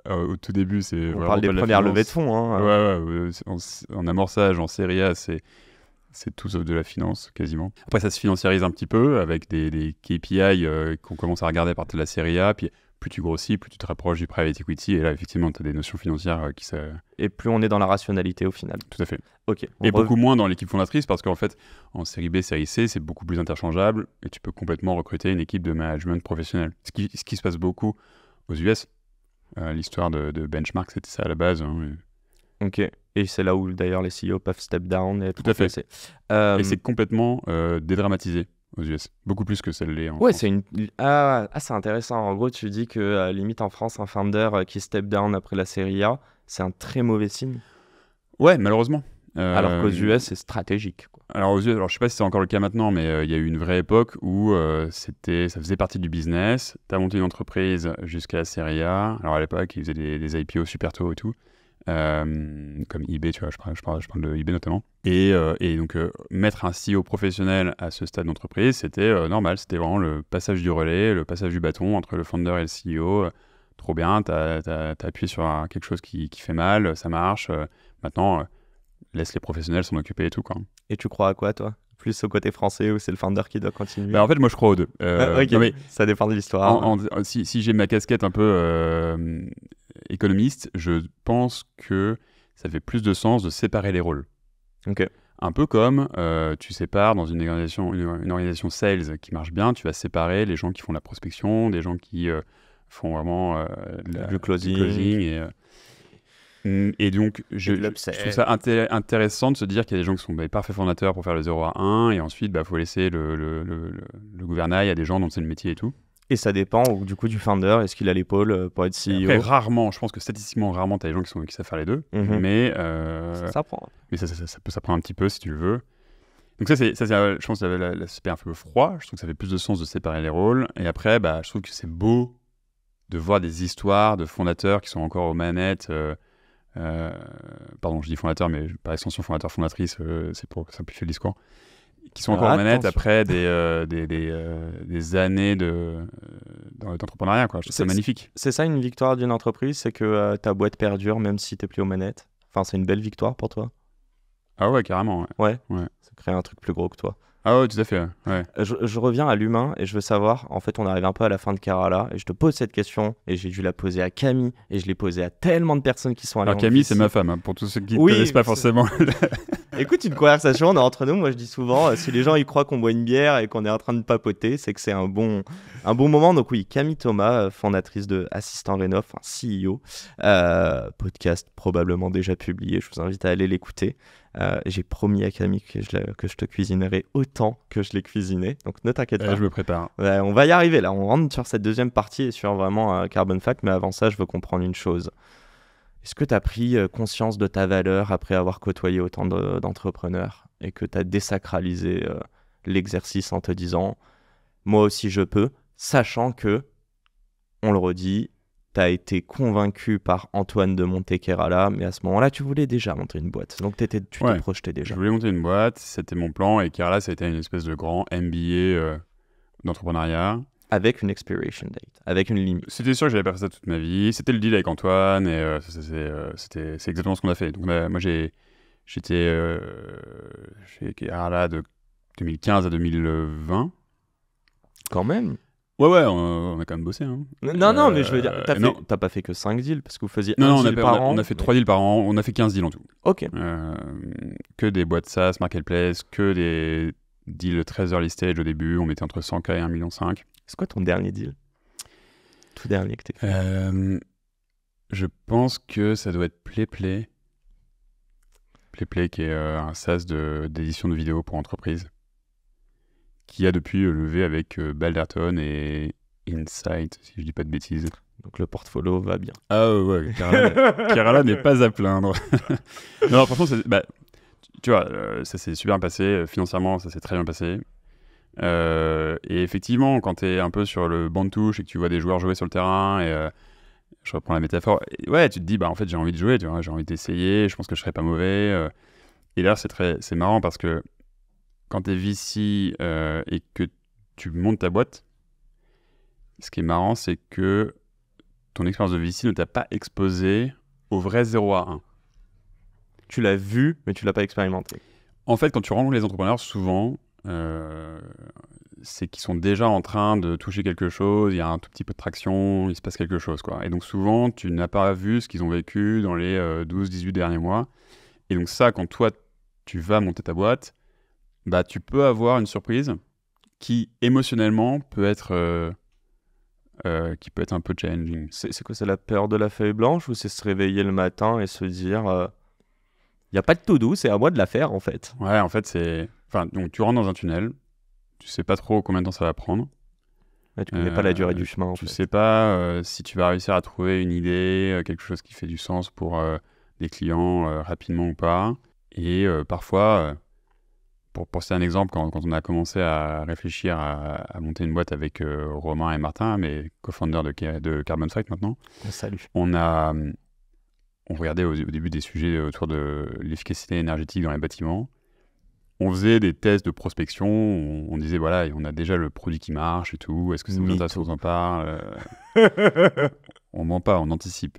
au tout début, c'est On vraiment parle des premières levées de fonds. Hein. Ouais, en amorçage, en série A, c'est tout sauf de la finance, quasiment. Après, ça se financiarise un petit peu avec des KPI qu'on commence à regarder à partir de la série A, puis plus tu grossis, plus tu te rapproches du private equity, et là, effectivement, tu as des notions financières qui... Et plus on est dans la rationalité au final. Tout à fait. Ok. Et beaucoup moins dans l'équipe fondatrice, parce qu'en fait, en série B, série C, c'est beaucoup plus interchangeable, et tu peux complètement recruter une équipe de management professionnel. Ce qui se passe beaucoup aux US. L'histoire de Benchmark, c'était ça à la base. Hein, Ok. Et c'est là où d'ailleurs les CEO peuvent step down. Et tout à fait. Et c'est complètement dédramatisé aux US. Beaucoup plus que celle-là en France. c'est intéressant. En gros, tu dis que limite en France, un founder qui step down après la série A, c'est un très mauvais signe. Ouais, malheureusement. Alors qu'aux US, c'est stratégique, quoi. Alors aux US, je sais pas si c'est encore le cas maintenant, mais il y a eu une vraie époque où ça faisait partie du business. Tu as monté une entreprise jusqu'à la série A. Alors à l'époque, ils faisaient des IPO super tôt et tout. Comme eBay, tu vois, je parle de eBay notamment. Et donc, mettre un CEO professionnel à ce stade d'entreprise, c'était normal. C'était vraiment le passage du relais, le passage du bâton entre le founder et le CEO. Trop bien, t'as appuyé sur quelque chose qui fait mal, ça marche. Maintenant, laisse les professionnels s'en occuper et tout, quoi. Et tu crois à quoi, toi? Plus au côté français ou c'est le founder qui doit continuer? En fait, moi, je crois aux deux. Ok, non, mais ça dépend de l'histoire. Si j'ai ma casquette un peu économiste, je pense que ça fait plus de sens de séparer les rôles. Ok. Un peu comme tu sépares dans une organisation sales qui marche bien, tu vas séparer les gens qui font la prospection, des gens qui font vraiment le closing. Et donc, je trouve ça intéressant de se dire qu'il y a des gens qui sont des parfaits fondateurs pour faire le 0 à 1, et ensuite, faut laisser le gouvernail à des gens dont c'est le métier et tout. Et ça dépend du coup du founder. Est-ce qu'il a l'épaule pour être CEO? Après, rarement, je pense que statistiquement, rarement, tu as des gens qui savent faire les deux. Mais, Ça prend. mais ça peut s'apprendre un petit peu si tu le veux. Donc ça, je pense que l'aspect un peu froid. Je trouve que ça fait plus de sens de séparer les rôles. Et après, je trouve que c'est beau de voir des histoires de fondateurs qui sont encore aux manettes. Pardon, je dis fondateur, mais par extension fondateur-fondatrice, c'est pour simplifier le discours. Qui sont encore aux manettes après des années d'entrepreneuriat, quoi. Je trouve ça magnifique. C'est ça une victoire d'une entreprise, c'est que ta boîte perdure même si t'es plus aux manettes. Enfin, c'est une belle victoire pour toi. Ah ouais, carrément. Ouais. Ça crée un truc plus gros que toi. Ah ouais, tout à fait. Ouais. Je reviens à l'humain et je veux savoir, en fait, on arrive un peu à la fin de Kerala et je te pose cette question et j'ai dû la poser à Camille et je l'ai posée à tellement de personnes qui sont allées. Alors Camille, c'est ma femme, hein, pour tous ceux qui ne connaissent pas forcément. Écoute, une conversation, on est entre nous. Moi, je dis souvent, si les gens ils croient qu'on boit une bière et qu'on est en train de papoter, c'est que c'est un bon moment. Donc oui, Camille Thomas, fondatrice de Assistant Rénov, CEO, podcast probablement déjà publié. Je vous invite à aller l'écouter. J'ai promis à Camille que je te cuisinerai autant que je l'ai cuisiné, donc ne t'inquiète pas. Je me prépare. On va y arriver là, on rentre sur cette deuxième partie et sur vraiment Carbon Fact, mais avant ça, je veux comprendre une chose. Est-ce que tu as pris conscience de ta valeur après avoir côtoyé autant d'entrepreneurs et que tu as désacralisé l'exercice en te disant « moi aussi je peux », sachant que, on le redit, tu as été convaincu par Antoine de monter Kerala, mais à ce moment-là, tu voulais déjà monter une boîte. Donc, tu t'es projeté déjà. Je voulais monter une boîte, c'était mon plan. Et Kerala, ça a été une espèce de grand MBA d'entrepreneuriat. Avec une expiration date, avec une limite. C'était sûr que j'allais pas faire ça toute ma vie. C'était le deal avec Antoine et c'est exactement ce qu'on a fait. Donc, moi, j'étais chez Kerala de 2015 à 2020. Quand même. Ouais, on a quand même bossé. Hein. Non, mais je veux dire, t'as pas fait que 5 deals parce que vous faisiez un deal par an. On a fait 3 deals par an, on a fait 15 deals en tout. Ok. Que des boîtes SaaS, Marketplace, que des deals très early stage au début. On mettait entre 100K et 1,5 million. C'est quoi ton dernier deal? Tout dernier que t'as fait? Je pense que ça doit être PlayPlay. PlayPlay qui est un SaaS d'édition de vidéos pour entreprises. Qui a depuis levé avec Balderton et Insight, si je dis pas de bêtises. Donc le portfolio va bien. Ah ouais, Kerala n'est pas à plaindre. Non, franchement, tu vois, ça s'est super bien passé. Financièrement, ça s'est très bien passé. Et effectivement, quand tu es un peu sur le banc de touche et que tu vois des joueurs jouer sur le terrain, et je reprends la métaphore, ouais, tu te dis, en fait, j'ai envie de jouer, tu vois, j'ai envie d'essayer, je pense que je serais pas mauvais. Et là, c'est marrant parce que quand tu es VC et que tu montes ta boîte, ce qui est marrant, c'est que ton expérience de VC ne t'a pas exposé au vrai 0 à 1. Tu l'as vu, mais tu l'as pas expérimenté. En fait, quand tu rencontres les entrepreneurs, souvent, c'est qu'ils sont déjà en train de toucher quelque chose, il y a un tout petit peu de traction, il se passe quelque chose, quoi. Et donc souvent, tu n'as pas vu ce qu'ils ont vécu dans les 12-18 derniers mois. Et donc ça, quand toi, tu vas monter ta boîte, tu peux avoir une surprise qui, émotionnellement, peut être un peu challenging. C'est quoi, c'est la peur de la feuille blanche ou c'est se réveiller le matin et se dire il n'y a pas de tout doux, c'est à moi de la faire, en fait? Ouais, en fait, donc tu rentres dans un tunnel, tu sais pas trop combien de temps ça va prendre. Ouais, tu connais pas la durée du chemin, en fait. Tu sais pas si tu vas réussir à trouver une idée, quelque chose qui fait du sens pour des clients rapidement ou pas. Et parfois... Pour citer un exemple, quand on a commencé à réfléchir à monter une boîte avec Romain et Martin, mes co-founders de Carbon Fact maintenant, Salut. On regardait au début des sujets autour de l'efficacité énergétique dans les bâtiments. On faisait des tests de prospection, on disait voilà, on a déjà le produit qui marche et tout, est-ce que ça vous intéresse qu'on en parle? On ment pas, on anticipe.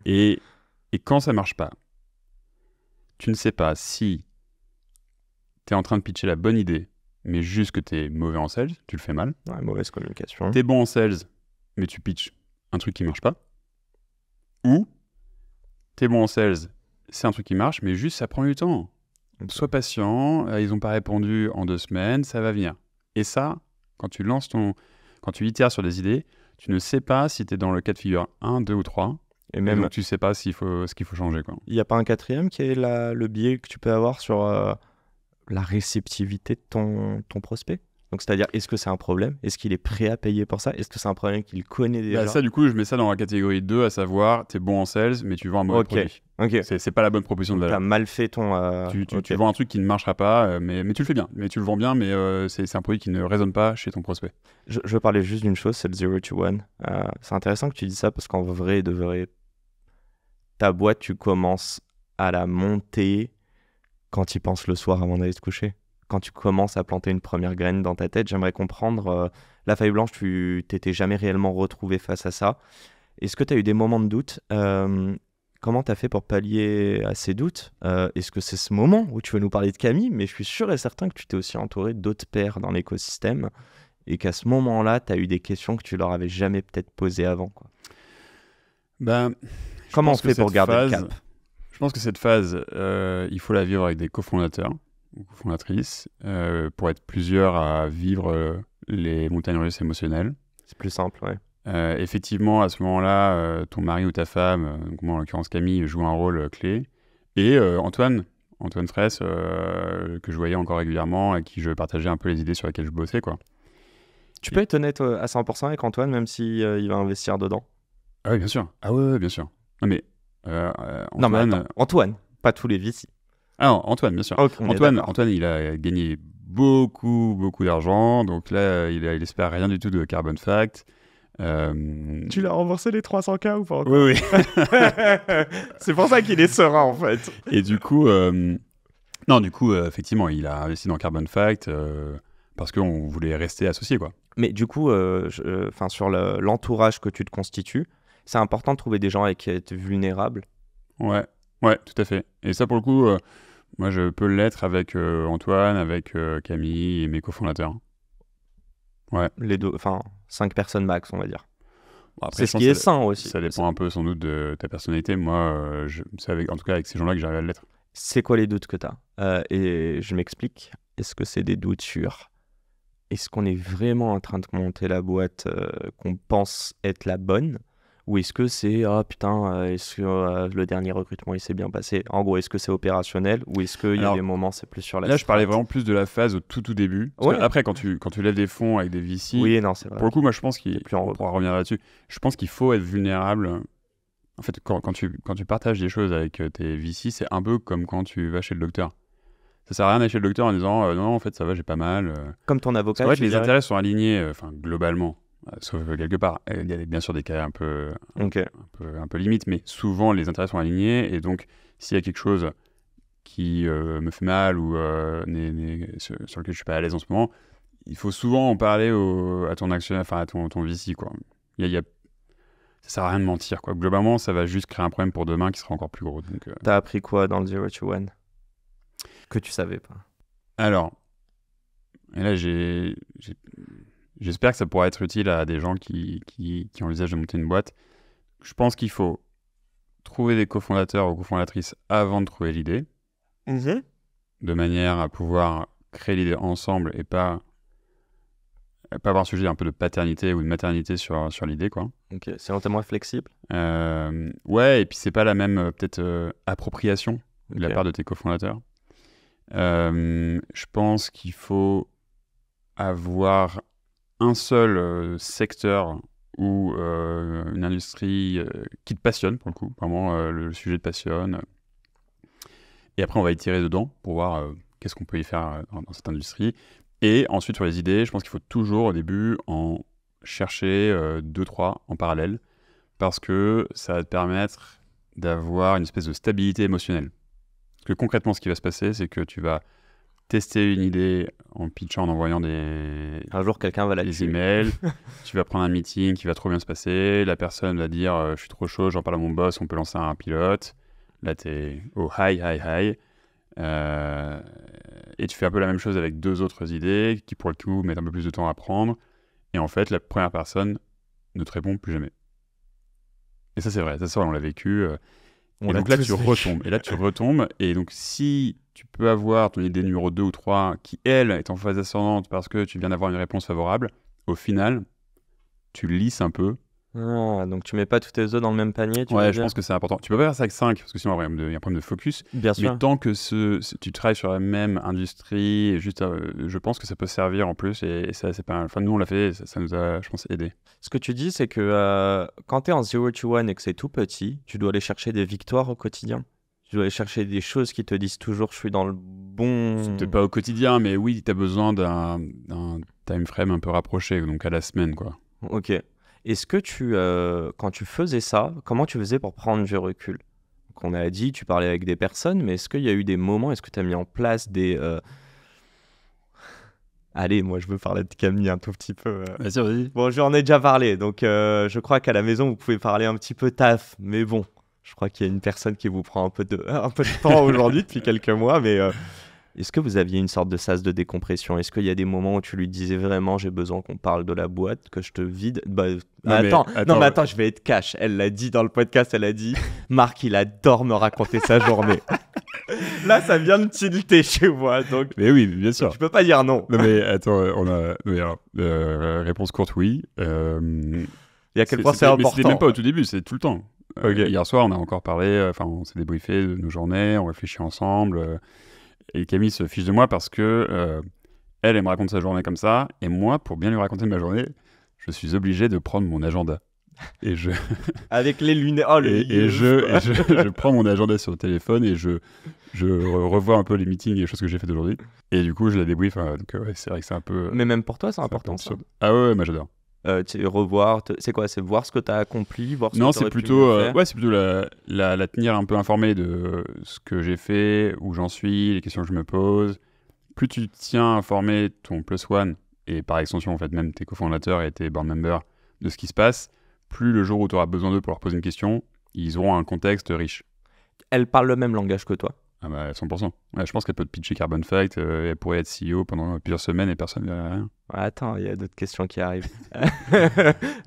Et quand ça marche pas, tu ne sais pas si tu es en train de pitcher la bonne idée, mais juste que tu es mauvais en sales, tu le fais mal. Ouais, mauvaise communication. Tu es bon en sales, mais tu pitches un truc qui marche pas. Ou tu es bon en sales, c'est un truc qui marche, mais juste ça prend du temps. Sois patient, ils n'ont pas répondu en 2 semaines, ça va venir. Et ça, quand tu itères sur des idées, tu ne sais pas si tu es dans le cas de figure 1, 2 ou 3. Et même donc tu ne sais pas ce qu'il faut changer, quoi. Il n'y a pas un quatrième qui est le biais que tu peux avoir sur... la réceptivité de ton prospect? Donc, c'est-à-dire, est-ce que c'est un problème? Est-ce qu'il est prêt à payer pour ça? Est-ce que c'est un problème qu'il connaît déjà? Ça, du coup, je mets ça dans la catégorie 2, à savoir, t'es bon en sales, mais tu vends un mauvais produit. Ok. C'est pas la bonne proposition de Donc, valeur. t'as mal fait ton... Tu vends un truc qui ne marchera pas, mais tu le fais bien. Mais tu le vends bien, mais c'est un produit qui ne résonne pas chez ton prospect. Je parlais juste d'une chose, c'est le 0 to 1. C'est intéressant que tu dis ça parce qu'en vrai, de vrai, ta boîte, tu commences à la monter quand tu y penses le soir avant d'aller te coucher. Quand tu commences à planter une première graine dans ta tête, j'aimerais comprendre, la feuille blanche, tu t'étais jamais réellement retrouvé face à ça. Est-ce que tu as eu des moments de doute? Comment tu as fait pour pallier à ces doutes? Est-ce que c'est ce moment où tu veux nous parler de Camille? Mais je suis sûr et certain que tu t'es aussi entouré d'autres pairs dans l'écosystème et qu'à ce moment-là, tu as eu des questions que tu leur avais jamais peut-être posées avant, quoi. Comment on fait pour garder le cap? Je pense que cette phase, il faut la vivre avec des cofondateurs ou cofondatrices pour être plusieurs à vivre les montagnes russes émotionnelles. C'est plus simple, ouais. Effectivement, à ce moment-là, ton mari ou ta femme, donc moi en l'occurrence Camille, joue un rôle clé. Et Antoine Fraisse, que je voyais encore régulièrement, avec qui je partageais un peu les idées sur lesquelles je bossais, quoi. Tu peux être honnête à 100% avec Antoine, même s'il il va investir dedans? Ah oui, bien sûr. Ah ouais, bien sûr. Non mais Antoine... Non mais attends, Antoine, pas tous les VC. Ah non, Antoine, bien sûr. Okay, Antoine, il a gagné beaucoup d'argent, donc là, il espère rien du tout de Carbon Fact. Tu l'as remboursé les 300K ou pas encore? Oui. C'est pour ça qu'il est serein, en fait. Et du coup, effectivement, il a investi dans Carbon Fact parce qu'on voulait rester associés, quoi. Mais du coup, sur l'entourage que tu te constitues, c'est important de trouver des gens avec qui être vulnérable. Ouais, tout à fait. Et ça, pour le coup, moi, je peux l'être avec Antoine, avec Camille et mes cofondateurs. Ouais. Les deux, 5 personnes max, on va dire. Bon, après, c'est ce qui est sain aussi. Ça dépend un peu sans doute de ta personnalité. Moi, c'est en tout cas avec ces gens-là que j'arrive à l'être. C'est quoi les doutes que tu as? Et je m'explique. Est-ce que c'est des doutes sur est-ce qu'on est vraiment en train de monter la boîte qu'on pense être la bonne? Ou est-ce que c'est est-ce que le dernier recrutement il s'est bien passé? En gros, est-ce que c'est opérationnel ou est-ce qu'il y a des moments c'est plus sur la Là, je parlais vraiment plus de la phase au tout début. Parce que après, quand tu lèves des fonds avec des VC, oui, non, c'est vrai. Pour le coup, moi, je pense on pourra revenir là-dessus. Je pense qu'il faut être vulnérable. En fait, quand tu partages des choses avec tes VC, c'est un peu comme quand tu vas chez le docteur. Ça sert à rien d'aller chez le docteur en disant non, en fait, ça va, j'ai pas mal. Comme ton avocat. En fait, les intérêts sont alignés, globalement. Sauf quelque part, il y a bien sûr des cas un peu limites, mais souvent les intérêts sont alignés, et donc s'il y a quelque chose qui me fait mal ou sur lequel je suis pas à l'aise en ce moment, il faut souvent en parler à ton actionnaire, à ton VC, quoi. Ça sert à rien de mentir, quoi. Globalement, ça va juste créer un problème pour demain qui sera encore plus gros. T'as appris quoi dans le 0 to 1 que tu savais pas? Alors, et là j'espère que ça pourra être utile à des gens qui envisagent de monter une boîte. Je pense qu'il faut trouver des cofondateurs ou cofondatrices avant de trouver l'idée, de manière à pouvoir créer l'idée ensemble et pas avoir un sujet un peu de paternité ou de maternité sur l'idée, quoi. Ok, c'est notamment flexible. Ouais, et puis c'est pas la même peut-être appropriation de la part de tes cofondateurs. Je pense qu'il faut avoir un seul secteur ou une industrie qui te passionne, pour le coup. Vraiment, le sujet te passionne. Et après, on va y tirer dedans pour voir qu'est-ce qu'on peut y faire dans cette industrie. Et ensuite, sur les idées, je pense qu'il faut toujours, au début, en chercher 2-3 en parallèle, parce que ça va te permettre d'avoir une espèce de stabilité émotionnelle. Parce que concrètement, ce qui va se passer, c'est que tu vas tester une idée en pitchant, en envoyant un jour, quelqu'un va des emails. Tu vas prendre un meeting qui va trop bien se passer. La personne va dire je suis trop chaud, j'en parle à mon boss, on peut lancer un pilote. Là, t'es au high. Et tu fais un peu la même chose avec 2 autres idées qui, pour le coup, mettent un peu plus de temps à prendre. Et en fait, la première personne ne te répond plus jamais. Et ça, c'est vrai. Ça, on l'a vécu. Et donc là, tu retombes. Et là, tu retombes. Et donc, si tu peux avoir ton idée numéro 2 ou 3 qui, elle, est en phase ascendante parce que tu viens d'avoir une réponse favorable, au final, tu lisses un peu Ah, donc tu mets pas tous tes œufs dans le même panier, tu veux Ouais, je dire? pense que c'est important. Tu peux pas faire ça avec 5, parce que sinon, il y a un problème de focus. Bien Mais sûr. tant que tu travailles sur la même industrie, et juste, je pense que ça peut servir en plus. Et ça, c'est pas mal. Enfin, nous, on l'a fait, et ça nous a, je pense, aidé. Ce que tu dis, c'est que quand tu es en 0 to 1 et que c'est tout petit, tu dois aller chercher des victoires au quotidien. Tu dois aller chercher des choses qui te disent toujours je suis dans le C'est bon. peut-être pas au quotidien, mais oui, tu as besoin d'un time frame un peu rapproché, donc à la semaine, quoi. Ok. Est-ce que quand tu faisais ça, comment tu faisais pour prendre du recul? Donc, on a dit, tu parlais avec des personnes, mais est-ce qu'il y a eu des moments, est-ce que tu as mis en place des. Allez, moi je veux parler de Camille un tout petit peu. Vas-y, vas-y. Bon, j'en ai déjà parlé, donc je crois qu'à la maison, vous pouvez parler un petit peu taf, mais bon, je crois qu'il y a une personne qui vous prend un peu de, un peu de temps aujourd'hui, depuis quelques mois, mais est-ce que vous aviez une sorte de sas de décompression? Est-ce qu'il y a des moments où tu lui disais vraiment, j'ai besoin qu'on parle de la boîte, que je te vide? Bah, Non, mais non, mais attends, je vais être cash. Elle l'a dit dans le podcast, elle a dit, Marc, il adore me raconter sa journée. Là, ça vient de tilter chez moi, donc Mais oui, bien sûr. je peux pas dire non. Non, mais attends, on a. Oui, alors, réponse courte, oui. Il y a quel point c'est Mais important. c'était même pas au tout début, c'est tout le temps. Ok. Hier soir, on a encore parlé, enfin, on s'est débriefé de nos journées, on réfléchit ensemble. Et Camille se fiche de moi parce que elle me raconte sa journée comme ça, et moi, pour bien lui raconter ma journée, je suis obligé de prendre mon agenda. Et je, Avec les lunettes. Oh, je prends mon agenda sur le téléphone et je revois un peu les meetings et les choses que j'ai faites aujourd'hui. Et du coup, je la débrief. Donc, ouais, c'est vrai que c'est un peu. Mais même pour toi, c'est c'est un peu important ça. absurde. Ah ouais, moi j'adore. Revoir, c'est quoi? C'est voir ce que tu as accompli, voir ce Non, que c'est t'aurais pu plutôt, mieux faire. ouais, c'est plutôt la tenir un peu informée de ce que j'ai fait, où j'en suis, les questions que je me pose. Plus tu tiens informé ton plus one, et par extension, en fait, même tes cofondateurs et tes board members, de ce qui se passe, plus le jour où tu auras besoin d'eux pour leur poser une question, ils auront un contexte riche. Elle parle le même langage que toi. Ah bah 100%. Ouais, je pense qu'elle peut te pitcher Carbon Fact, elle pourrait être CEO pendant plusieurs semaines et personne ne verrait rien. Attends, il y a d'autres questions qui arrivent.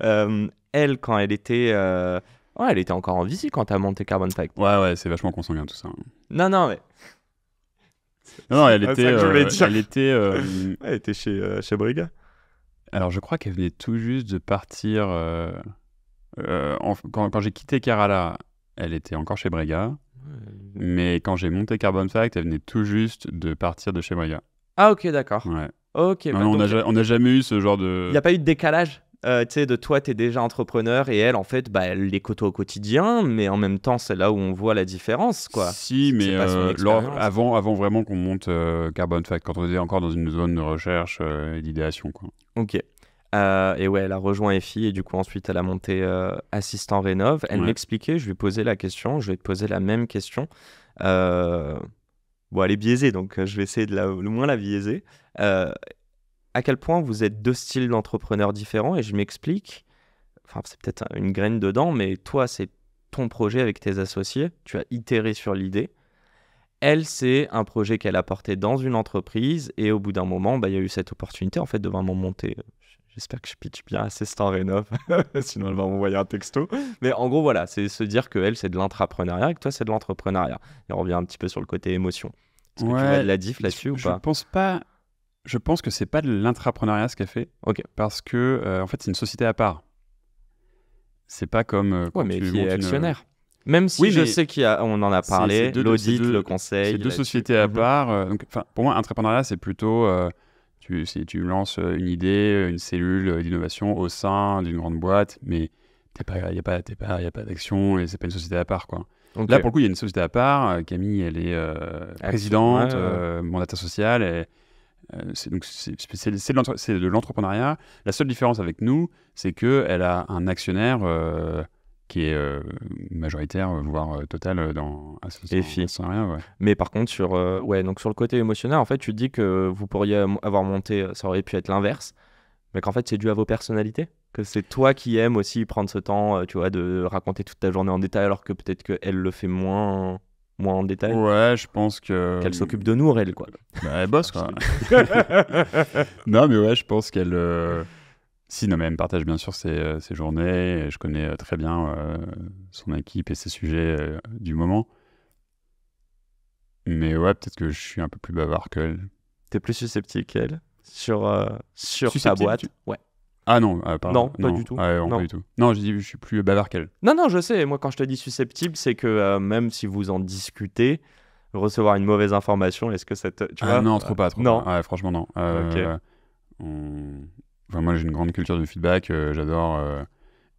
Elle, quand elle était. Ouais, elle était encore en VC quand tu as monté Carbon Fact. Ouais, c'est vachement consanguin tout ça. Non, mais. Non, elle C'est était... ça que je voulais dire. elle était Elle était chez Briga. alors je crois qu'elle venait tout juste de partir... quand j'ai quitté Carala, elle était encore chez Brega. Mais quand j'ai monté Carbon Fact, elle venait tout juste de partir de chez Brega. Ah, ok, d'accord. Ouais. Ok, Non, bah, non, donc, on n'a jamais eu ce genre de... il n'y a pas eu de décalage. Tu sais, de toi, tu es déjà entrepreneur et elle, en fait, bah, elle les côtoie au quotidien, mais en même temps, c'est là où on voit la différence, quoi. Si, C'est mais pas son expérience. avant vraiment qu'on monte Carbon Fact, quand on était encore dans une zone de recherche et d'idéation, quoi. Ok. Et ouais, elle a rejoint EFI et du coup, ensuite, elle a monté Assistant Rénov. Elle Ouais. m'expliquait, je lui posais la question, je vais te poser la même question. Bon, elle est biaisée, donc je vais essayer de le moins la biaiser. À quel point vous êtes deux styles d'entrepreneurs différents et je m'explique. Enfin, c'est peut-être une graine dedans, mais toi, c'est ton projet avec tes associés. Tu as itéré sur l'idée. Elle, c'est un projet qu'elle a porté dans une entreprise et au bout d'un moment, bah, il y a eu cette opportunité en fait de vraiment monter. J'espère que je pitch bien Assistant Rénov, sinon elle va m'envoyer un texto. Mais en gros, voilà, c'est se dire que elle, c'est de l'intrapreneuriat et que toi, c'est de l'entrepreneuriat. Et on revient un petit peu sur le côté émotion. Est-ce que tu vois de la diff là-dessus ou je pas? pense pas. Je pense que c'est pas de l'intrapreneuriat ce qu'elle fait. Ok. Parce que, en fait, c'est une société à part. C'est pas comme Ouais, quand mais tu qui est montes actionnaire. Même si Oui, je mais sais on en a parlé, c'est deux- l'audit, c'est deux- le conseil. c'est deux là-dessus. sociétés à Mhm. part. Donc, pour moi, entrepreneuriat, c'est plutôt si tu lances une idée, une cellule d'innovation au sein d'une grande boîte, mais il n'y a pas d'action et c'est pas une société à part, quoi. Ok. Là, pour le coup, il y a une société à part. Camille, elle est présidente, ouais. mandataire social. C'est de l'entrepreneuriat. La seule différence avec nous, c'est qu'elle a un actionnaire qui est majoritaire, voire total dans EFI. rien, ouais. Mais par contre, donc sur le côté émotionnel, en fait, tu dis que vous pourriez avoir monté, ça aurait pu être l'inverse, mais qu'en fait, c'est dû à vos personnalités. Que c'est toi qui aimes aussi prendre ce temps, tu vois, de raconter toute ta journée en détail, alors que peut-être qu'elle le fait moins en détail. Ouais, je pense que... Qu'elle s'occupe de nous, elle, quoi. Bah, elle bosse, quoi. Non, mais ouais, je pense qu'elle... Si, non, mais elle me partage bien sûr ses journées. Et je connais très bien son équipe et ses sujets du moment. Mais ouais, peut-être que je suis un peu plus bavard qu'elle. T'es plus susceptible qu'elle sur ta Susceptible, boîte. Ouais. Ah non, Non, pas du tout. Ah, ouais, non, Non. pas du tout. Non, je dis, je suis plus bavard qu'elle. Non, je sais. Moi, quand je te dis susceptible, c'est que même si vous en discutez, recevoir une mauvaise information, est-ce que ça te... Tu Ah vois non, trop pas. Non. Ouais, franchement, non. Ok. Enfin, moi, j'ai une grande culture de feedback, j'adore,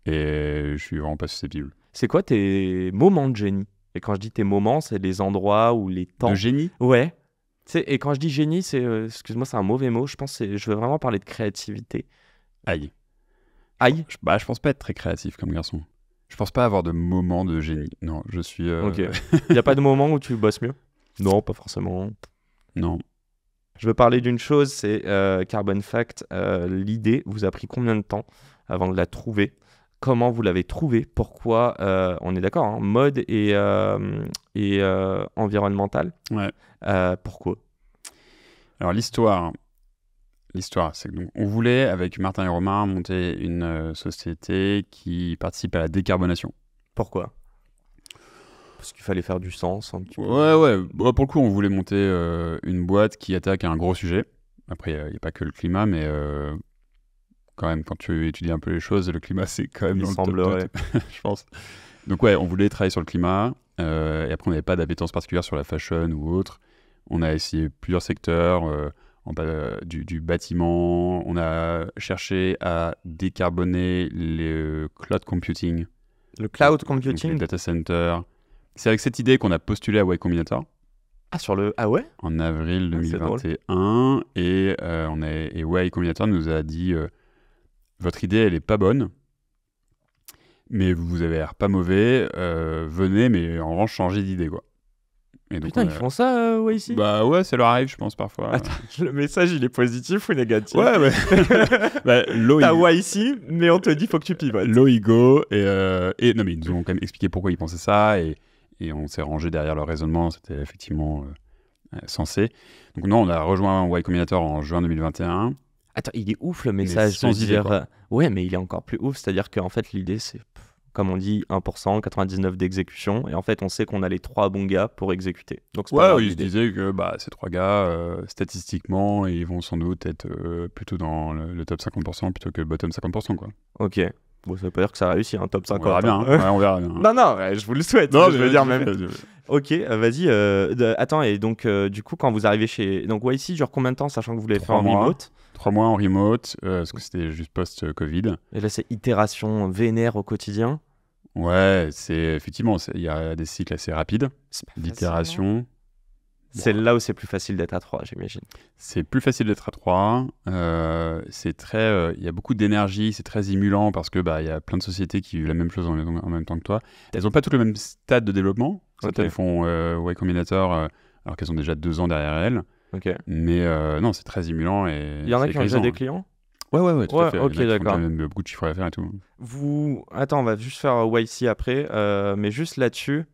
et je suis vraiment pas susceptible. C'est quoi tes moments de génie? Et quand je dis tes moments, c'est les endroits ou les temps. De génie? Ouais. Tu sais, et quand je dis génie, c'est... excuse-moi, c'est un mauvais mot. Je veux vraiment parler de créativité. Aïe. Aïe. Je pense pas être très créatif comme garçon. Je pense pas avoir de moment de génie. Non, je suis... Ok. Il n'y a pas de moment où tu bosses mieux? Non, pas forcément. Non. Je veux parler d'une chose, c'est Carbon Fact. L'idée vous a pris combien de temps avant de la trouver? Comment vous l'avez trouvée? Pourquoi? On est d'accord, hein, mode et environnemental. Ouais. Pourquoi? Alors, l'histoire, c'est que donc, on voulait, avec Martin et Romain, monter une société qui participe à la décarbonation. Pourquoi? Parce qu'il fallait faire du sens un petit peu. Ouais. Bon, pour le coup, on voulait monter une boîte qui attaque un gros sujet. Après, il n'y a pas que le climat, mais quand même, quand tu étudies un peu les choses, le climat, c'est quand même Il dans le semblerait. top 2, je pense. Donc ouais, on voulait travailler sur le climat. Et après, on n'avait pas d'appétence particulière sur la fashion ou autre. On a essayé plusieurs secteurs, du bâtiment. On a cherché à décarboner le cloud computing. Le cloud Donc, computing. les data centers. C'est avec cette idée qu'on a postulé à Y Combinator Ah, sur le... Ah ouais? en avril Ah, c'est drôle. 2021. Et Y Combinator nous a dit votre idée, elle est pas bonne, mais vous avez l'air pas mauvais. Venez, mais en revanche, changez d'idée, quoi. Et donc, Putain, ils font ça, ouais, ici? Bah ouais, ça leur arrive, je pense, parfois. Attends, le message, il est positif ou négatif? Ouais. Bah, T'as ouais ici, mais on te dit faut que tu pivotes. Loigo et non, mais ils nous ont quand même expliqué pourquoi ils pensaient ça, et on s'est rangé derrière leur raisonnement. C'était effectivement sensé. Donc non, on a rejoint Y Combinator en juin 2021. Attends, il est ouf le message sans de idée, dire... quoi. ouais, mais il est encore plus ouf. C'est-à-dire qu'en fait, l'idée, c'est, comme on dit, 1%, 99 d'exécution. Et en fait, on sait qu'on a les 3 bons gars pour exécuter. Donc, c'est pas grave, Ils se l'idée. disaient que ces trois gars, statistiquement, ils vont sans doute être plutôt dans le top 50% plutôt que le bottom 50%, quoi. Ok. Bon, ça veut pas dire que ça réussit, un top 50. On verra bien. hein. Ouais, on verra bien. Non, ouais, je vous le souhaite. Non, je mais veux dire vas-y, même. vas-y. Ok, vas-y. Attends, et donc, du coup, quand vous arrivez chez... Donc, YC dure combien de temps, sachant que vous l'avez fait 3 en mois. remote? 3 mois en remote, parce que c'était juste post-Covid. Et là, c'est itération vénère au quotidien. Ouais, effectivement, il y a des cycles assez rapides C'est pas facile, hein. d'itération. C'est là où c'est plus facile d'être à 3, j'imagine. C'est plus facile d'être à 3. C'est très, il y a beaucoup d'énergie, c'est très émulant parce que il y a plein de sociétés qui vivent la même chose en même temps que toi. Elles n'ont pas toutes le même stade de développement. Certaines font Y Combinator alors qu'elles ont déjà 2 ans derrière elles. Ok. Mais non, c'est très émulant et Il y en a c'est qui ont déjà grisant. des clients? Ouais, tout Ouais, à fait. ok, Il y en a qui font d'accord. quand même beaucoup de chiffres d'affaires et tout. Vous... Attends, on va juste faire YC après, mais juste là-dessus,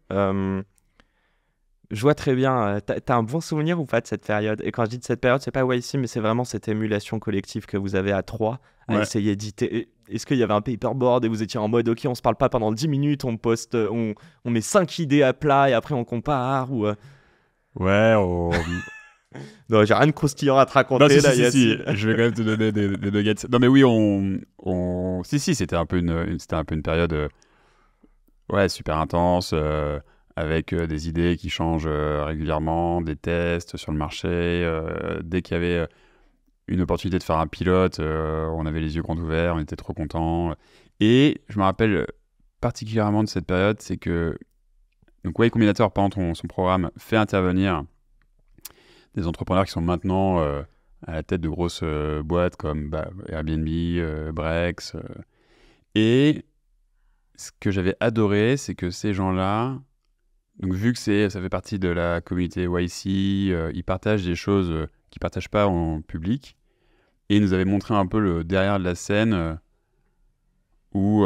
je vois très bien, t'as un bon souvenir ou pas de cette période? Et quand je dis de cette période, c'est pas YC, mais c'est vraiment cette émulation collective que vous avez à 3, à Ouais. essayer d'éditer. Est-ce qu'il y avait un paperboard et vous étiez en mode, ok, on se parle pas pendant 10 minutes, on poste, on met 5 idées à plat et après on compare ou... Ouais, Non, j'ai rien de croustillant à te raconter non, si, là, si, Yacine. je vais quand même te donner des nuggets. Non, mais oui, si, c'était un peu une période super intense, avec des idées qui changent régulièrement, des tests sur le marché. Dès qu'il y avait une opportunité de faire un pilote, on avait les yeux grands ouverts, on était trop contents. Et je me rappelle particulièrement de cette période, c'est que donc Y Combinator, pendant son programme, fait intervenir des entrepreneurs qui sont maintenant à la tête de grosses boîtes comme Airbnb, Brex. Et ce que j'avais adoré, c'est que ces gens-là, donc vu que ça fait partie de la communauté YC, ils partagent des choses qu'ils ne partagent pas en public. Et ils nous avaient montré un peu le derrière de la scène où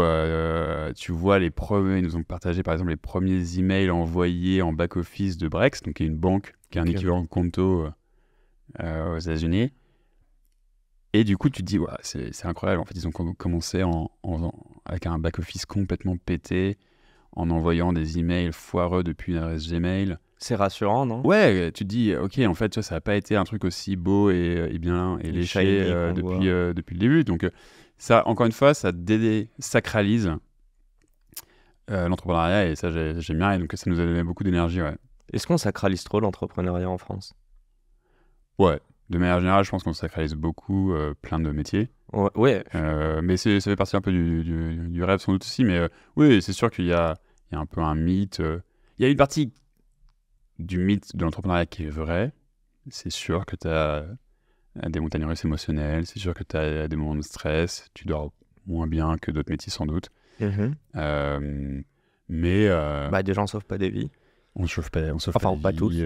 tu vois les premiers, ils nous ont partagé par exemple les premiers emails envoyés en back-office de Brex, donc qui est une banque, qui est un équivalent de Conto aux États-Unis. Et du coup, tu te dis, ouais, c'est incroyable. En fait, ils ont commencé avec un back-office complètement pété, en envoyant des emails foireux depuis une adresse Gmail. C'est rassurant, non? Ouais, tu te dis, ok, en fait, tu vois, ça n'a pas été un truc aussi beau et bien et léché shiny qu'on depuis le début. Donc, Ça, encore une fois, ça désacralise l'entrepreneuriat et ça, j'aime bien. Et donc, ça nous a donné beaucoup d'énergie, ouais. Est-ce qu'on sacralise trop l'entrepreneuriat en France? Ouais, de manière générale, je pense qu'on sacralise beaucoup plein de métiers. Ouais. Mais ça fait partie un peu du rêve sans doute aussi. Mais oui, c'est sûr qu'il y a un peu un mythe. Il y a une partie du mythe de l'entrepreneuriat qui est vraie. C'est sûr que tu as des montagnes russes émotionnelles. C'est sûr que tu as des moments de stress. Tu dors moins bien que d'autres métiers sans doute. Mais des gens sauvent pas des vies. on sauve pas Pas des tous. vies,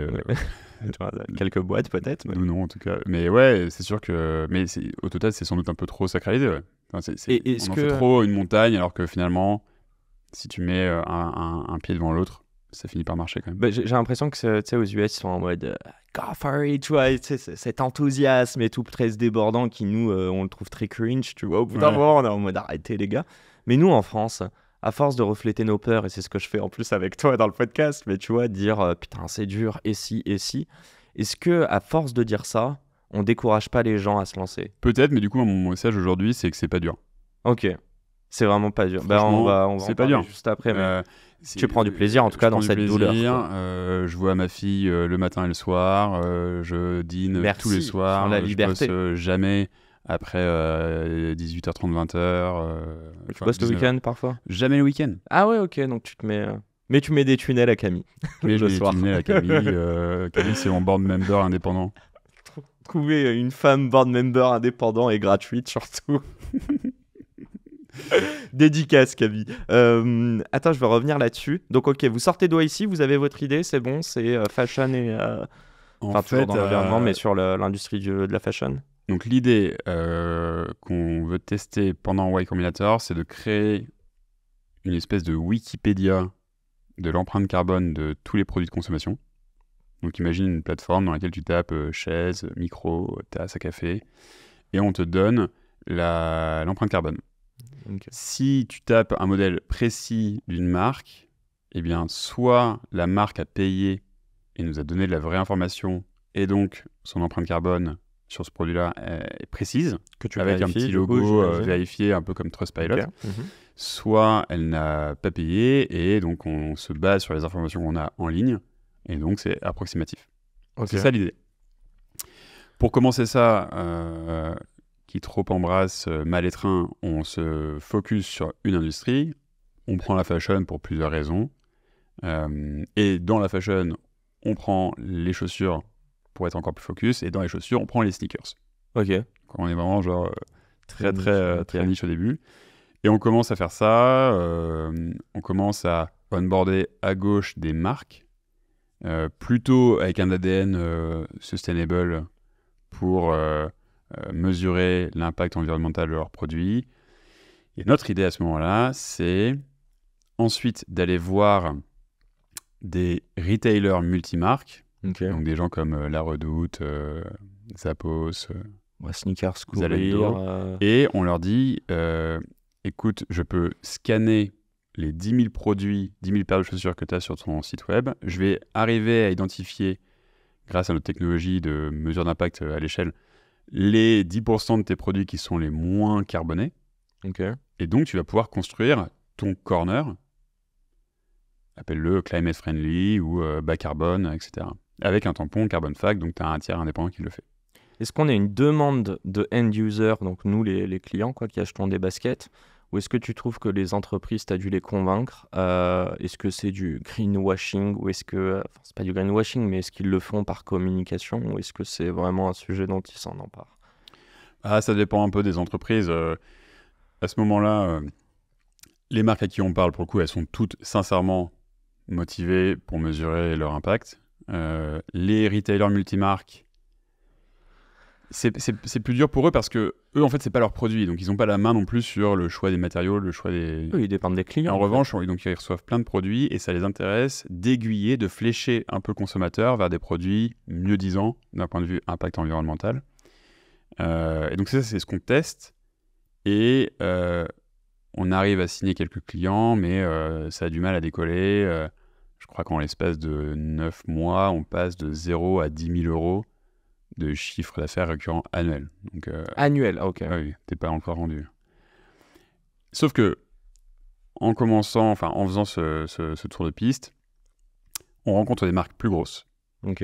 Quelques boîtes peut-être. Mais... Nous non en tout cas. Mais ouais, c'est sûr que au total c'est sans doute un peu trop sacralisé. Ouais. Enfin, Et est-ce on en que- fait trop une montagne alors que finalement, si tu mets un pied devant l'autre, ça finit par marcher quand même. J'ai l'impression que tu sais, aux US, ils sont en mode go for it, tu vois, et tu sais, cet enthousiasme et tout très débordant qui, nous, on le trouve très cringe, tu vois. Au bout d'un Ouais. moment, on est en mode arrêtez, les gars. Mais nous, en France, à force de refléter nos peurs, et c'est ce que je fais en plus avec toi dans le podcast, mais tu vois, dire putain, c'est dur, et si, est-ce que à force de dire ça, on décourage pas les gens à se lancer? Peut-être, mais du coup mon message aujourd'hui c'est que c'est pas dur. Ok, c'est vraiment pas dur. Franchement, on va c'est en pas parler dur. juste après, mais C'est- tu prends du plaisir, en tout cas, je dans prends du cette douleur, plaisir, quoi. je vois ma fille le matin et le soir. Je dîne Merci tous les soirs. pour la Je liberté. bosse jamais après 18h30, 20h. Tu bosses le week-end parfois? Jamais le week-end. Ah ouais, ok, donc tu te mets... Mais tu mets des tunnels à Camille. Mais je Le vais soir. tunnel à Camille. Camille, c'est mon board member indépendant. Trouver une femme board member indépendant et gratuite surtout. Dédicace Camille. Attends, je vais revenir là-dessus. Donc ok, vous sortez d'OIC, vous avez votre idée, c'est bon, c'est fashion et... Enfin, toujours dans l'environnement, mais sur l'industrie de la fashion. Donc l'idée qu'on veut tester pendant Y Combinator, c'est de créer une espèce de Wikipédia de l'empreinte carbone de tous les produits de consommation. Donc imagine une plateforme dans laquelle tu tapes chaise, micro, tasse à café, et on te donne l'empreinte carbone. Okay. Si tu tapes un modèle précis d'une marque, eh bien soit la marque a payé et nous a donné de la vraie information, et donc son empreinte carbone sur ce produit-là est précise, que tu avec un vérifies, petit du coup, logo j'imagine. vérifié, un peu comme Trustpilot. Ok. Soit elle n'a pas payé, et donc on se base sur les informations qu'on a en ligne, et donc c'est approximatif. Ok. C'est ça l'idée. Pour commencer ça, qui trop embrasse mal étreint, on se focus sur une industrie, on prend la fashion pour plusieurs raisons, et dans la fashion, on prend les chaussures pour être encore plus focus, et dans les chaussures, on prend les sneakers. Ok. Donc on est vraiment genre très Ok. niche au début. Et on commence à faire ça, on commence à onboarder à gauche des marques, plutôt avec un ADN sustainable pour mesurer l'impact environnemental de leurs produits. Et notre idée à ce moment-là, c'est ensuite d'aller voir des retailers multimarques, Ok. donc des gens comme La Redoute, Zappos, Ouais, sneakers, Zalando. courir. et on leur dit écoute, je peux scanner les 10 000 produits, 10 000 paires de chaussures que tu as sur ton site web. Je vais arriver à identifier, grâce à notre technologie de mesure d'impact à l'échelle, les 10% de tes produits qui sont les moins carbonés. Ok. Et donc, tu vas pouvoir construire ton corner, appelle-le climate friendly ou bas carbone, etc. Avec un tampon carbon fact, donc tu as un tiers indépendant qui le fait. Est-ce qu'on a une demande de end user, donc nous les clients quoi, qui achetons des baskets, ou est-ce que tu trouves que les entreprises, tu as dû les convaincre? Est-ce que c'est du greenwashing, ou est-ce que, enfin, c'est pas du greenwashing, mais est-ce qu'ils le font par communication, ou est-ce que c'est vraiment un sujet dont ils s'en emparent? Ah, ça dépend un peu des entreprises. À ce moment-là, les marques à qui on parle, pour le coup, elles sont toutes sincèrement motivées pour mesurer leur impact. Les retailers multimarques, c'est plus dur pour eux parce que eux, en fait, c'est pas leur produit. Donc, ils n'ont pas la main non plus sur le choix des matériaux, le choix des... Eux, ils dépendent des clients. En revanche, donc, ils reçoivent plein de produits et ça les intéresse d'aiguiller, de flécher un peu le consommateur vers des produits mieux disants d'un point de vue impact environnemental. Et donc, ça, c'est ce qu'on teste. Et on arrive à signer quelques clients, mais ça a du mal à décoller. Je crois qu'en l'espace de 9 mois, on passe de 0 à 10 000 euros de chiffre d'affaires récurrent annuel. Donc, Annuel, ok. oui, t'es pas encore rendu. Sauf que, en faisant ce tour de piste, on rencontre des marques plus grosses Ok.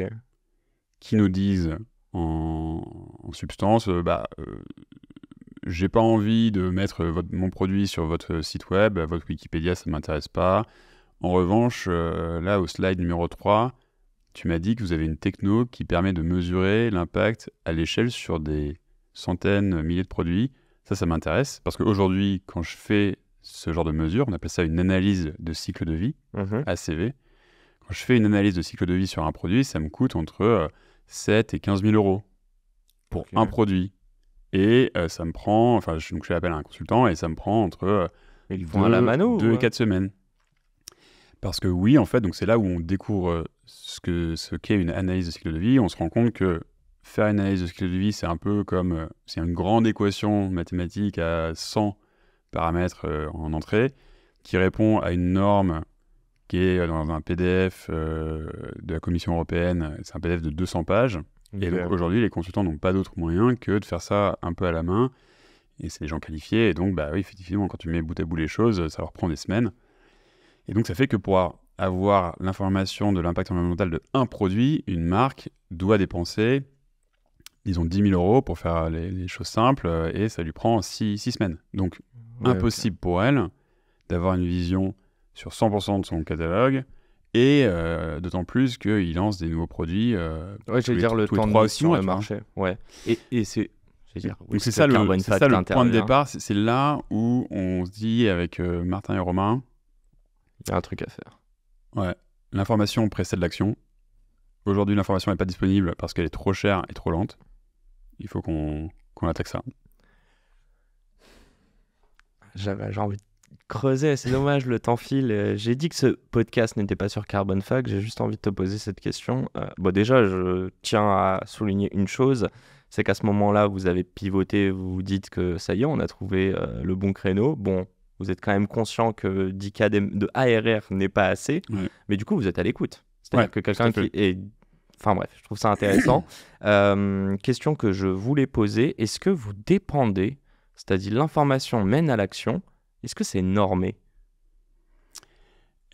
qui nous disent en substance, j'ai pas envie de mettre mon produit sur votre site web, votre Wikipédia, ça ne m'intéresse pas. En revanche, là, au slide numéro 3, tu m'as dit que vous avez une techno qui permet de mesurer l'impact à l'échelle sur des centaines, milliers de produits. Ça m'intéresse, parce qu'aujourd'hui, quand je fais ce genre de mesure, on appelle ça une analyse de cycle de vie, ACV. Quand je fais une analyse de cycle de vie sur un produit, ça me coûte entre 7 et 15 000 euros pour un produit. Et ça me prend, donc je fais appel à un consultant, et ça me prend entre Ils font à la mano 2 et 4 semaines. Parce que oui, en fait, donc c'est là où on découvre ce qu'est une analyse de cycle de vie. On se rend compte que faire une analyse de cycle de vie, c'est un peu comme c'est une grande équation mathématique à 100 paramètres en entrée, qui répond à une norme qui est dans un PDF de la Commission européenne. C'est un PDF de 200 pages. Et donc aujourd'hui, les consultants n'ont pas d'autre moyen que de faire ça un peu à la main. Et c'est des gens qualifiés. Et donc, oui, effectivement, quand tu mets bout à bout les choses, ça leur prend des semaines. Et donc, ça fait que pour avoir l'information de l'impact environnemental de un produit, une marque doit dépenser, disons, 10 000 euros pour faire les choses simples, et ça lui prend 6 semaines. Donc, impossible pour elle d'avoir une vision sur 100% de son catalogue, et d'autant plus qu'il lance des nouveaux produits je veux dire le temps de mise sur le marché. Ouais. Et c'est... Donc c'est ça le point de départ. C'est là où on se dit avec Martin et Romain... Il y a un truc à faire. Ouais. L'information précède l'action. Aujourd'hui, l'information n'est pas disponible parce qu'elle est trop chère et trop lente. Il faut qu'on attaque ça. J'avais envie de creuser, c'est dommage, le temps file. J'ai dit que ce podcast n'était pas sur Carbon Fact, j'ai juste envie de te poser cette question. Déjà, je tiens à souligner une chose, c'est qu'à ce moment-là, vous avez pivoté, vous vous dites que ça y est, on a trouvé le bon créneau. Bon, vous êtes quand même conscient que 10 cas de ARR n'est pas assez, mais du coup, vous êtes à l'écoute. C'est-à-dire que quelqu'un qui est... Enfin bref, je trouve ça intéressant. Question que je voulais poser, est-ce que vous dépendez, c'est-à-dire l'information mène à l'action, est-ce que c'est normé ?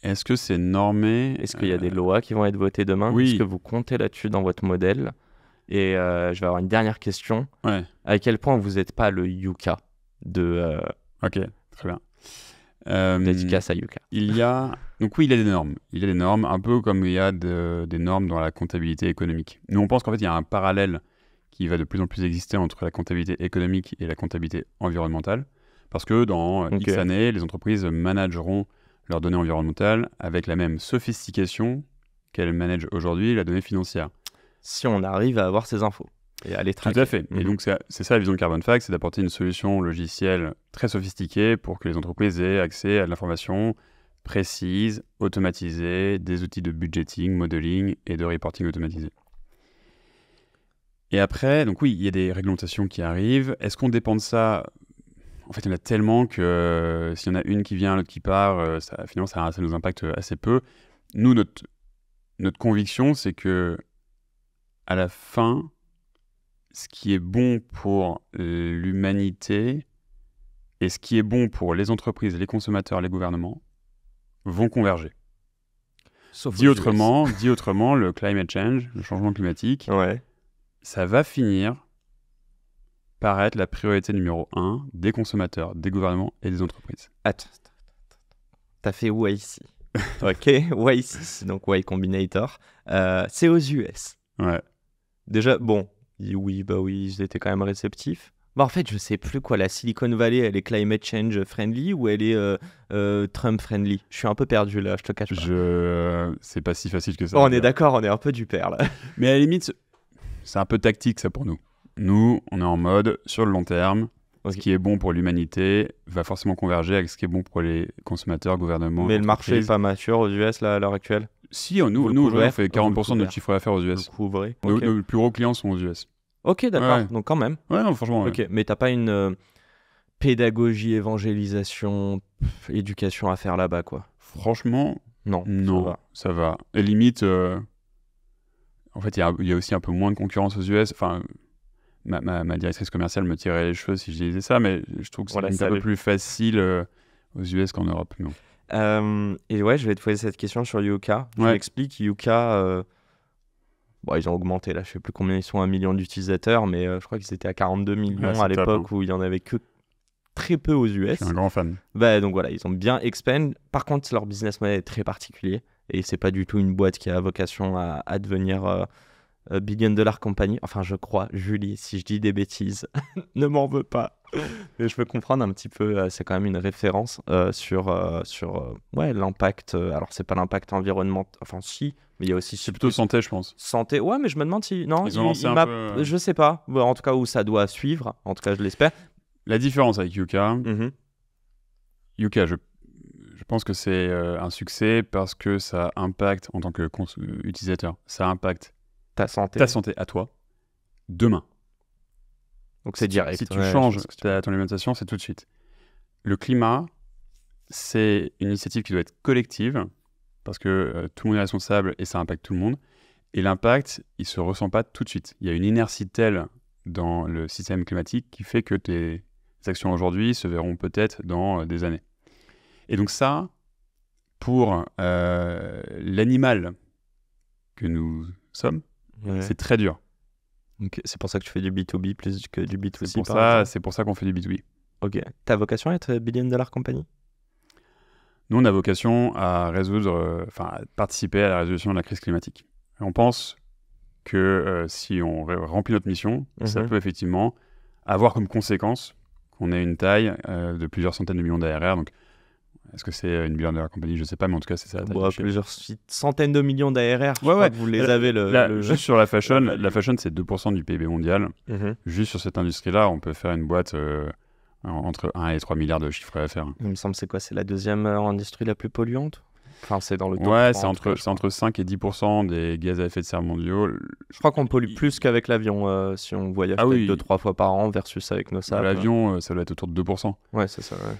Est-ce que c'est normé ? Est-ce qu'il y a des lois qui vont être votées demain ? Oui. Est-ce que vous comptez là-dessus dans votre modèle ? Et je vais avoir une dernière question. Ouais. À quel point vous n'êtes pas le Yuka de... Ok, très bien. Dédicace à Yuka. Donc oui, il y a des normes. Il y a des normes, un peu comme il y a des normes dans la comptabilité économique. Nous, on pense qu'en fait, il y a un parallèle qui va de plus en plus exister entre la comptabilité économique et la comptabilité environnementale. Parce que dans X années, les entreprises manageront leurs données environnementales avec la même sophistication qu'elles managent aujourd'hui la donnée financière. Si on arrive à avoir ces infos et à les traquer. Tout à fait. Et donc, c'est ça la vision de Carbon Fact, c'est d'apporter une solution logicielle très sophistiquée pour que les entreprises aient accès à de l'information précise, automatisée, des outils de budgeting, modeling et de reporting automatisé. Et après, donc oui, il y a des réglementations qui arrivent. Est-ce qu'on dépend de ça ? En fait, il y en a tellement que s'il y en a une qui vient, l'autre qui part, finalement, ça nous impacte assez peu. Nous, notre conviction, c'est que à la fin, ce qui est bon pour l'humanité et ce qui est bon pour les entreprises, les consommateurs, les gouvernements vont converger. Dit autrement, le climate change, le changement climatique, ça va finir par être la priorité numéro 1 des consommateurs, des gouvernements et des entreprises. Attends. T'as fait YC. Ok, YC, donc Y Combinator. C'est aux US. Ouais. Déjà, bon, oui, ils étaient quand même réceptifs. En fait, je sais plus quoi, la Silicon Valley, elle est climate change friendly ou elle est Trump friendly ? Je suis un peu perdu là, je te cache pas. C'est pas si facile que ça. On est d'accord, on est un peu du père là. Mais à la limite, c'est un peu tactique ça pour nous. Nous, on est en mode sur le long terme. Ce qui est bon pour l'humanité va forcément converger avec ce qui est bon pour les consommateurs, gouvernements. Mais le marché n'est pas mature aux US là, à l'heure actuelle ? Si, nous on fait 40% de notre chiffre d'affaires aux US. Nos plus gros clients sont aux US. Ok, d'accord, donc quand même. Ouais, non, franchement. Ok, mais t'as pas une pédagogie, évangélisation, éducation à faire là-bas, quoi ? Franchement, non, ça va. Et limite, en fait, il y a aussi un peu moins de concurrence aux US. Enfin, ma directrice commerciale me tirerait les cheveux si je disais ça, mais je trouve que c'est Voilà, un peu plus facile aux US qu'en Europe. Non. Et ouais, je vais te poser cette question sur Yuka. Je Ouais. m'explique, Yuka, bon, ils ont augmenté là, je sais plus combien ils sont, 1 million d'utilisateurs, mais je crois qu'ils étaient à 42 millions c'est à top, l'époque où il y en avait que très peu aux Je US. suis un grand fan. Bah, donc voilà, ils ont bien expand. Par contre, leur business model est très particulier et c'est pas du tout une boîte qui a vocation à devenir billion dollar company. Enfin, je crois, Julie, si je dis des bêtises, ne m'en veux pas. Mais je veux comprendre un petit peu, c'est quand même une référence sur ouais, l'impact. Alors, c'est pas l'impact environnemental, enfin, si, mais il y a aussi C'est plutôt santé, je pense. santé. Ouais, mais je me demande si. Non, Ils ont lancé un m'a- peu, Je sais pas. Bon, en tout cas, où ça doit suivre. En tout cas, je l'espère. La différence avec Yuka, Mhm. Yuka, je pense que c'est un succès parce que ça impacte, en tant que utilisateur, ça impacte Ta santé. ta santé à toi demain. Donc, c'est direct. Si tu Ouais, je changes vois ce que tu veux dire. ton alimentation, c'est tout de suite. Le climat, c'est une initiative qui doit être collective parce que tout le monde est responsable et ça impacte tout le monde. Et l'impact, il se ressent pas tout de suite. Il y a une inertie telle dans le système climatique qui fait que tes actions aujourd'hui se verront peut-être dans des années. Et donc ça, pour l'animal que nous sommes, Ouais. c'est très dur. Ok, c'est pour ça que tu fais du B2B plus que du B2C. C'est pour par ça, exemple. c'est pour ça qu'on fait du B2B. Ok. Ta vocation à être billion dollar company? Nous, on a vocation à à participer à la résolution de la crise climatique. Et on pense que si on remplit notre mission, ça peut effectivement avoir comme conséquence qu'on ait une taille de plusieurs centaines de millions d'ARR. Donc, est-ce que c'est une billion dollar compagnie? Je ne sais pas, mais en tout cas, c'est ça la taille du chiffre. Plusieurs centaines de millions d'ARR. Je Ouais, crois ouais. que vous les avez Juste sur la fashion, la value. la fashion, c'est 2% du PIB mondial. Mhm. Juste sur cette industrie-là, on peut faire une boîte entre 1 et 3 milliards de chiffre d'affaires. Il me semble, c'est quoi? C'est la deuxième industrie la plus polluante? Enfin, c'est dans le top Ouais, 3, en tout cas, je c'est entre 5 et 10% des gaz à effet de serre mondiaux. Je crois qu'on pollue plus qu'avec l'avion si on voyage Ah oui. 2-3 fois par an versus avec nos sapes. L'avion, ça doit être autour de 2%. Ouais, c'est ça. Ouais.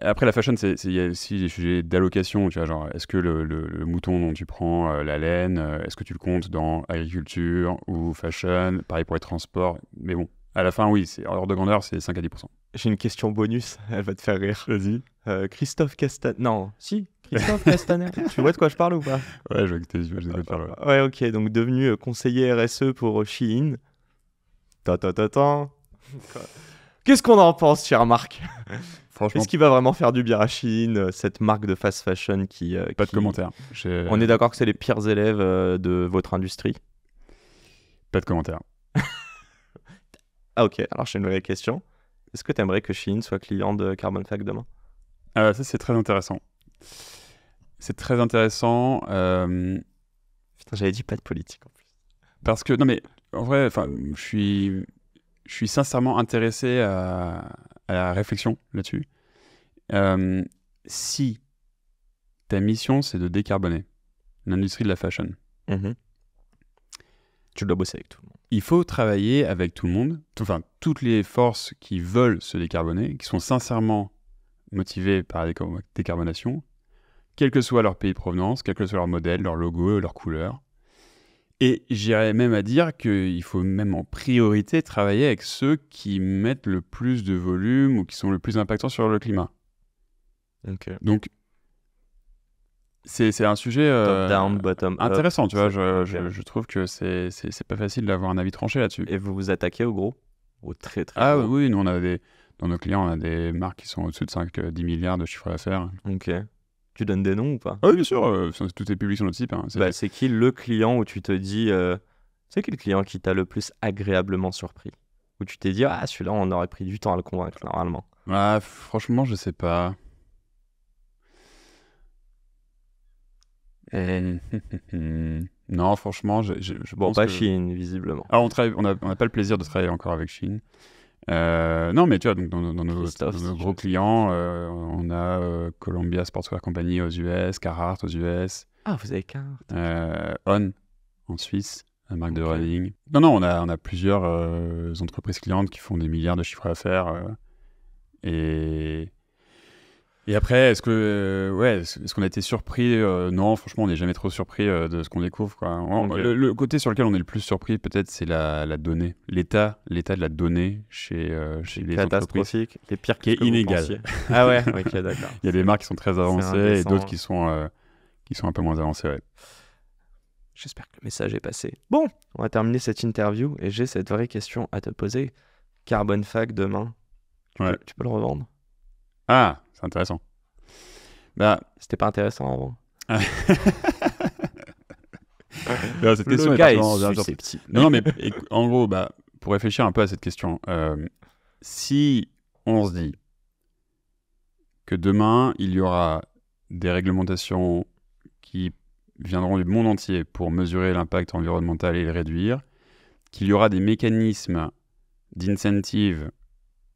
Après, la fashion, il y a aussi des sujets d'allocation. Tu vois, genre, est-ce que le mouton dont tu prends la laine, est-ce que tu le comptes dans agriculture ou fashion? Pareil pour les transports. Mais bon, à la fin, oui, c'est ordre de grandeur, c'est 5 à 10%. J'ai une question bonus, elle va te faire rire. Vas-y. Christophe Castaner. Non, si, Christophe Castaner. Tu vois de quoi je parle ou pas? Ouais, je vois que tes images de quoi tu parles. Ouais, ok, donc devenu conseiller RSE pour Shein. Ta. Qu'est-ce qu'on en pense, cher Marc? Franchement, Est-ce qu'il va vraiment faire du bien à Shein, cette marque de fast fashion pas de commentaires. On est d'accord que c'est les pires élèves de votre industrie? Pas de commentaires. Ah ok, alors j'ai une vraie question. Est-ce que tu aimerais que Shein soit client de Carbon Fac demain? Ça, c'est très intéressant. C'est très intéressant Putain, j'avais dit pas de politique en plus. parce que, non mais, en vrai, je suis sincèrement intéressé à la réflexion là-dessus. Si ta mission, c'est de décarboner l'industrie de la fashion, Tu dois bosser avec tout le monde. il faut travailler avec tout le monde, toutes les forces qui veulent se décarboner, qui sont sincèrement motivées par la décarbonation, quel que soit leur pays de provenance, quel que soit leur modèle, leur logo, leur couleur. Et j'irais même à dire qu'il faut même en priorité travailler avec ceux qui mettent le plus de volume ou qui sont le plus impactants sur le climat. Ok. Donc, c'est un sujet Top down, bottom up. intéressant, tu vois. Ok. Je trouve que c'est pas facile d'avoir un avis tranché là-dessus. Et vous vous attaquez au gros? Au très très Ah gros. oui, nous, dans nos clients, on a des marques qui sont au-dessus de 5-10 milliards de chiffre d'affaires. Ok. Tu donnes des noms ou pas? Ah oui, bien sûr, tout est public sur notre site. Hein, C'est qui le client où tu te dis... C'est qui le client qui t'a le plus agréablement surpris? Où tu t'es dit, ah, celui-là, on aurait pris du temps à le convaincre, normalement. Ah, franchement, je sais pas. Non, franchement, je Bon, pense pas que... Shein, visiblement. Alors, on n'a pas le plaisir de travailler encore avec Shein. Non, mais tu vois, donc dans nos Christophe, nos si gros je sais. clients, on a Columbia Sportswear Company aux US, Carhartt aux US, Ah, vous avez qu'un... On en Suisse, la marque de Ok. running. Non, on a plusieurs entreprises clientes qui font des milliards de chiffres d'affaires. Et Et après, est-ce qu'on a été surpris? Non, franchement, on n'est jamais trop surpris de ce qu'on découvre, quoi. Ok. Le côté sur lequel on est le plus surpris, peut-être, c'est la donnée. L'état de la donnée chez les entreprises, Catastrophique, les pires qui est que vous inégal. pensiez. Ah ouais, ok, d'accord. Il y a des marques qui sont très avancées et indécent. d'autres qui sont un peu moins avancées, ouais. J'espère que le message est passé. Bon, on va terminer cette interview et j'ai cette vraie question à te poser. Carbon Fac demain, Ouais. tu peux le revendre? Ah, c'est intéressant. Bah, C'était pas intéressant avant. non, cette question Le gars est est particulièrement susceptible. Non, mais en gros, pour réfléchir un peu à cette question, si on se dit que demain, il y aura des réglementations qui viendront du monde entier pour mesurer l'impact environnemental et le réduire, qu'il y aura des mécanismes d'incentive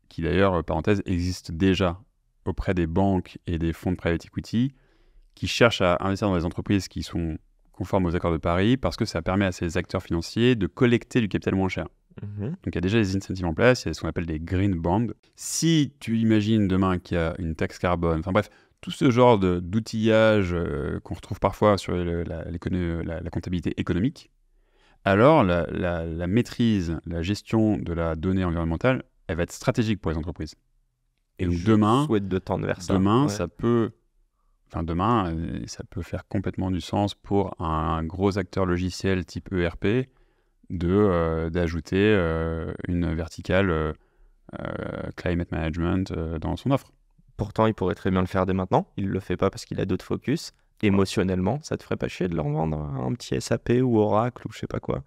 qui d'ailleurs, parenthèse, existent déjà auprès des banques et des fonds de private equity qui cherchent à investir dans des entreprises qui sont conformes aux accords de Paris parce que ça permet à ces acteurs financiers de collecter du capital moins cher. Donc il y a déjà des incentives en place, il y a ce qu'on appelle des green bonds. Si tu imagines demain qu'il y a une taxe carbone, enfin bref, tout ce genre d'outillage qu'on retrouve parfois sur la comptabilité économique, alors la maîtrise, la gestion de la donnée environnementale, elle va être stratégique pour les entreprises. Et donc demain, souhaite de tendre vers ça. demain ça peut faire complètement du sens pour un gros acteur logiciel type ERP d'ajouter une verticale climate management dans son offre. Pourtant, il pourrait très bien le faire dès maintenant. Il le fait pas parce qu'il a d'autres focus. Émotionnellement, ça te ferait pas chier de leur vendre un petit SAP ou Oracle ou je sais pas quoi.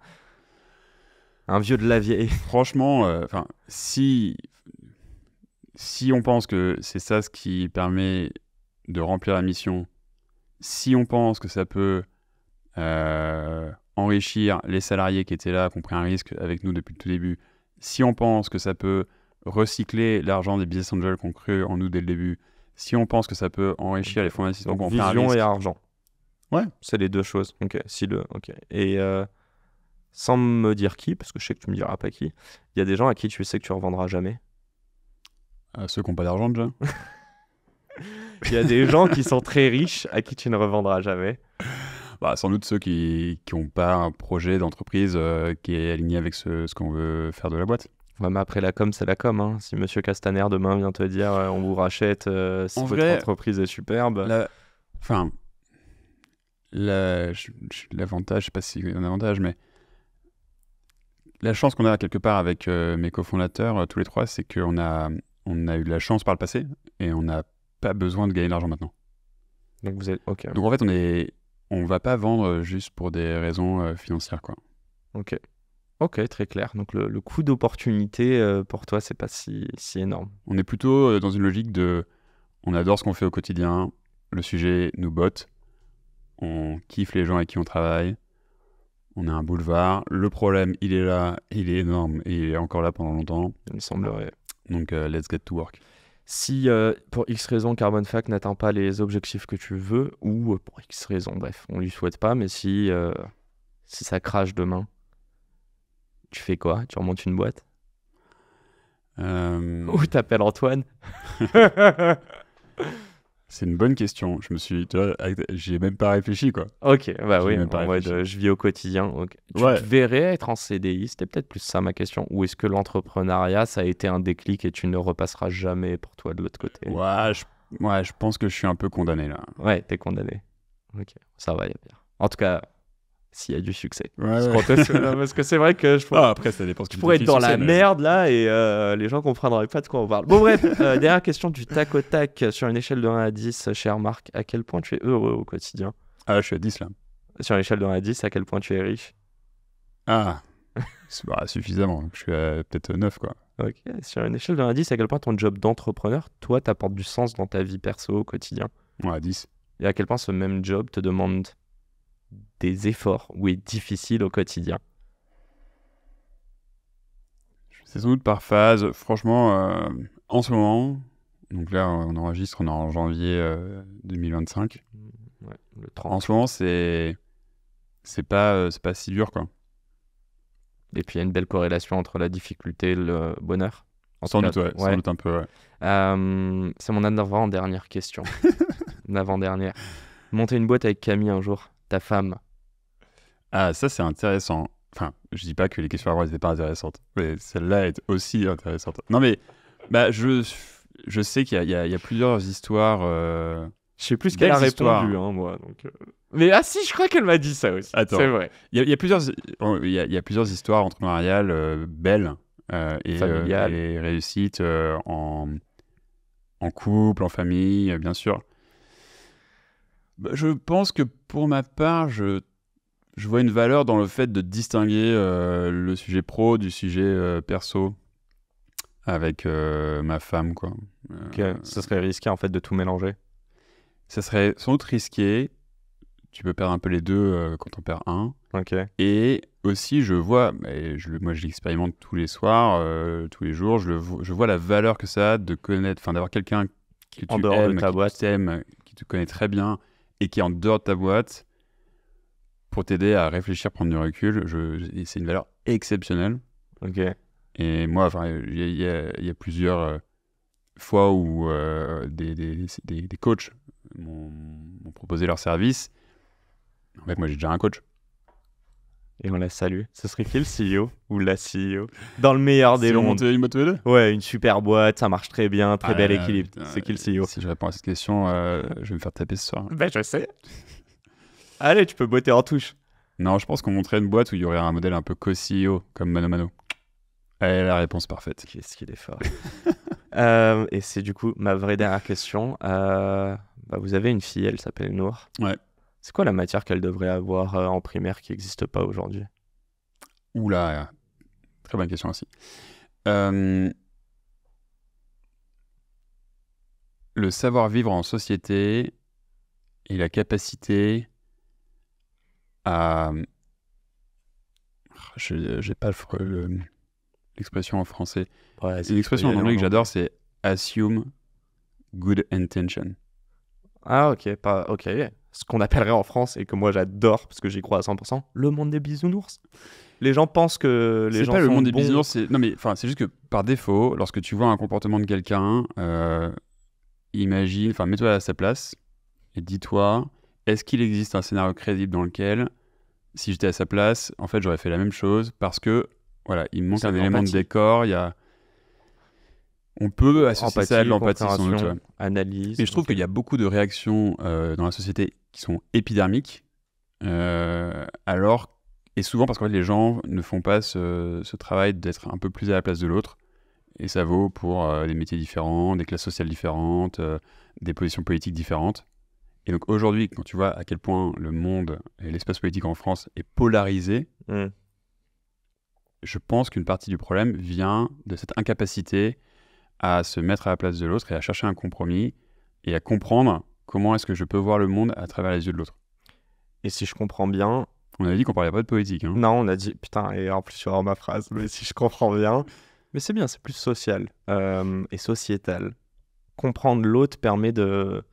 Un vieux de la vieille. Franchement, si on pense que c'est ça ce qui permet de remplir la mission, si on pense que ça peut enrichir les salariés qui étaient là, qui ont pris un risque avec nous depuis le tout début, si on pense que ça peut recycler l'argent des business angels qui ont cru en nous dès le début, si on pense que ça peut enrichir les fonds d'investissement qui ont pris un Vision risque... et argent. Ouais. C'est les deux choses. Ok. Ok. Et sans me dire qui, parce que je sais que tu me diras pas qui, il y a des gens à qui tu sais que tu revendras jamais. Ceux qui n'ont pas d'argent déjà. Il y a des gens qui sont très riches à qui tu ne revendras jamais. Sans doute ceux qui n'ont pas un projet d'entreprise qui est aligné avec ce qu'on veut faire de la boîte. Ouais, mais après la com, c'est la com. Hein. Si Monsieur Castaner demain vient te dire on vous rachète si En votre vrai, entreprise est superbe. L'avantage, je sais pas si c'est un avantage, mais la chance qu'on a quelque part avec mes cofondateurs, tous les trois, c'est qu'on a eu de la chance par le passé et on n'a pas besoin de gagner de l'argent maintenant. Donc vous êtes ok. Donc en fait, on va pas vendre juste pour des raisons financières, quoi. Ok, très clair. Donc le coût d'opportunité pour toi, c'est pas si énorme. On est plutôt dans une logique on adore ce qu'on fait au quotidien, le sujet nous botte, on kiffe les gens avec qui on travaille, on a un boulevard, le problème il est là, il est énorme et il est encore là pendant longtemps. Il me semblerait. Donc let's get to work. Si pour X raison Carbon Fac n'atteint pas les objectifs que tu veux, ou pour X raison, bref, on lui souhaite pas, mais si ça crache demain, tu fais quoi? Tu remontes une boîte? Ou t'appelles Antoine? C'est une bonne question. J'ai même pas réfléchi, quoi. Ok, bah J'y oui, ai même pas en mode réfléchi. je vis au quotidien. Ok. Tu Ouais. te verrais être en CDI? C'était peut-être plus ça ma question. Ou est-ce que l'entrepreneuriat, ça a été un déclic et tu ne repasseras jamais pour toi de l'autre côté? Ouais, je pense que je suis un peu condamné, là. Ouais, t'es condamné. Ok, ça va, il y a pire. En tout cas, s'il y a du succès. Ouais. Parce que c'est vrai que je pourrais, Après, ça dépend ce que je pourrais être dans la merde là et les gens comprendraient pas de quoi on parle. Bon bref, dernière question du tac au tac. Sur une échelle de 1 à 10, cher Marc, à quel point tu es heureux au quotidien? Ah, je suis à 10, là. Sur une échelle de 1 à 10, à quel point tu es riche? Ah, suffisamment. Je suis à peut-être 9, quoi. Ok, sur une échelle de 1 à 10, à quel point ton job d'entrepreneur, toi, t'apporte du sens dans ta vie perso au quotidien? Ouais, à 10. Et à quel point ce même job te demande des efforts ou est difficile au quotidien? C'est sans doute par phase. Franchement, en ce moment, donc là, on enregistre, on est en janvier 2025. Ouais, le 30. En ce moment, c'est pas si dur, quoi. Et puis il y a une belle corrélation entre la difficulté et le bonheur. En Sans tout doute, cas, ouais. Sans doute un peu, ouais. C'est mon avant-dernière question. L'avant-dernière. Monter une boîte avec Camille un jour, ta femme. Ah, ça, c'est intéressant. Enfin, je dis pas que les questions avant n'étaient pas intéressantes, mais celle-là est aussi intéressante. Non, mais bah, je sais qu'il y a plusieurs histoires. Je sais plus ce qu'elle a Belles histoires. répondu, hein, moi. Donc, Mais si, je crois qu'elle m'a dit ça aussi. Attends. C'est vrai. Il y a plusieurs histoires entrepreneuriales belles et Familiales. et réussites en couple, en famille, bien sûr. Bah, je pense que pour ma part, je vois une valeur dans le fait de distinguer le sujet pro du sujet perso avec ma femme, quoi. Ok, ça serait risqué en fait de tout mélanger. Ça serait sans doute risqué. Tu peux perdre un peu les deux quand on perd un. Ok. Et aussi, je vois, moi je l'expérimente tous les soirs, tous les jours, je vois la valeur que ça a de connaître, enfin d'avoir quelqu'un que En tu dehors de aimes, ta qui boîte. t'aime, qui te connaît très bien et qui est en dehors de ta boîte pour t'aider à réfléchir, prendre du recul. Et c'est une valeur exceptionnelle. Ok. Et moi, enfin, il y a plusieurs fois où des coachs m'ont proposé leur service. En fait, moi j'ai déjà un coach. Et on la salue. Ce serait qui le CEO ou la CEO? Dans le meilleur des Si on mondes. montait une boîte tous les deux. Ouais, une super boîte, ça marche très bien, très Ah bel là là, équilibre. putain, C'est qui le CEO? Si je réponds à cette question, je vais me faire taper ce soir. Ben, je sais. Allez, tu peux botter en touche. Non, je pense qu'on montrait une boîte où il y aurait un modèle un peu co-CEO, comme Mano Mano. Allez, la réponse parfaite. Qu'est-ce qu'il est fort. Et c'est du coup ma vraie dernière question. Vous avez une fille, elle s'appelle Nour. Ouais. C'est quoi la matière qu'elle devrait avoir en primaire qui n'existe pas aujourd'hui? Oula, très bonne question aussi. Le savoir-vivre en société et la capacité à... J'ai pas l'expression en français. Ouais, Une expression en anglais que j'adore, c'est « assume good intention ». Ah ok, ok. Ce qu'on appellerait en France et que moi j'adore parce que j'y crois à 100%, le monde des bisounours. Les gens pensent que les C'est gens pas le sont monde des bons. bisounours, c'est juste que par défaut, lorsque tu vois un comportement de quelqu'un, mets-toi à sa place et dis-toi, est-ce qu'il existe un scénario crédible dans lequel, si j'étais à sa place, en fait, j'aurais fait la même chose parce que, voilà, il me manque C'est un de élément de l'empathie. décor, on peut associer ça à de l'empathie sans doute. compréhension, Ouais. analyse. Et je trouve qu'il y a beaucoup de réactions dans la société qui sont épidermiques, et souvent parce que les gens ne font pas ce travail d'être un peu plus à la place de l'autre. Et ça vaut pour des métiers différents, des classes sociales différentes, des positions politiques différentes. Et donc aujourd'hui, quand tu vois à quel point le monde et l'espace politique en France est polarisé, je pense qu'une partie du problème vient de cette incapacité à se mettre à la place de l'autre et à chercher un compromis et à comprendre comment est-ce que je peux voir le monde à travers les yeux de l'autre. Et si je comprends bien... On avait dit qu'on parlait pas de politique. Hein. Non, on a dit... Putain, et en plus, tu vas avoir ma phrase. Mais si je comprends bien... Mais c'est bien, c'est plus social et sociétal. Comprendre l'autre permet de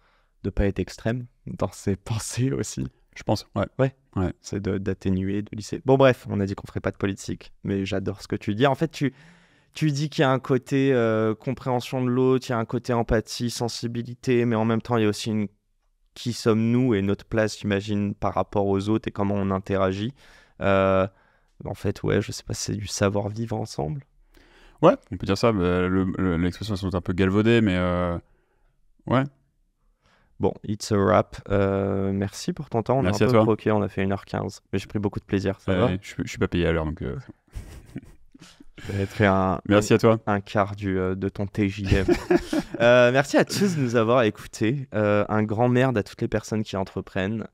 ne pas être extrême dans ses pensées aussi. Je pense, ouais. Ouais. C'est d'atténuer, de lisser. Bon, bref, on a dit qu'on ferait pas de politique. Mais j'adore ce que tu dis. En fait, tu dis qu'il y a un côté compréhension de l'autre, il y a un côté empathie, sensibilité, mais en même temps, il y a aussi qui sommes-nous et notre place, j'imagine, par rapport aux autres et comment on interagit. En fait, ouais, je sais pas si c'est du savoir-vivre ensemble. Ouais, on peut dire ça. L'expression est sans doute un peu galvaudée, mais ouais. Bon, it's a wrap. Merci pour ton temps. On Merci a à un peu toi. croqué, on a fait 1h15. Mais j'ai pris beaucoup de plaisir, ça va? Je suis pas payé à l'heure, donc... Ça va être Merci à toi. un quart de ton TJM. Merci à tous de nous avoir écoutés. Un grand merde à toutes les personnes qui entreprennent.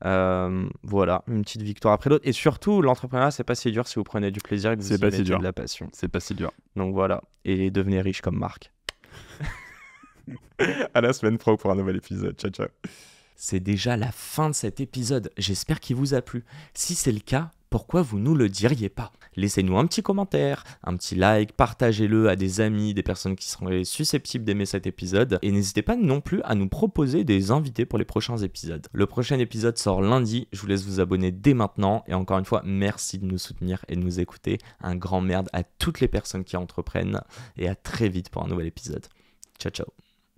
Voilà, une petite victoire après l'autre. Et surtout, l'entrepreneuriat, c'est pas si dur si vous prenez du plaisir et que vous y mettez de la passion. C'est pas si dur. Donc voilà, et devenez riche comme Marc. À la semaine pro pour un nouvel épisode. Ciao, ciao. C'est déjà la fin de cet épisode. J'espère qu'il vous a plu. Si c'est le cas, pourquoi vous nous le diriez pas? Laissez-nous un petit commentaire, un petit like, partagez-le à des amis, des personnes qui seraient susceptibles d'aimer cet épisode. Et n'hésitez pas non plus à nous proposer des invités pour les prochains épisodes. Le prochain épisode sort lundi, je vous laisse vous abonner dès maintenant. Et encore une fois, merci de nous soutenir et de nous écouter. Un grand merde à toutes les personnes qui entreprennent. Et à très vite pour un nouvel épisode. Ciao, ciao.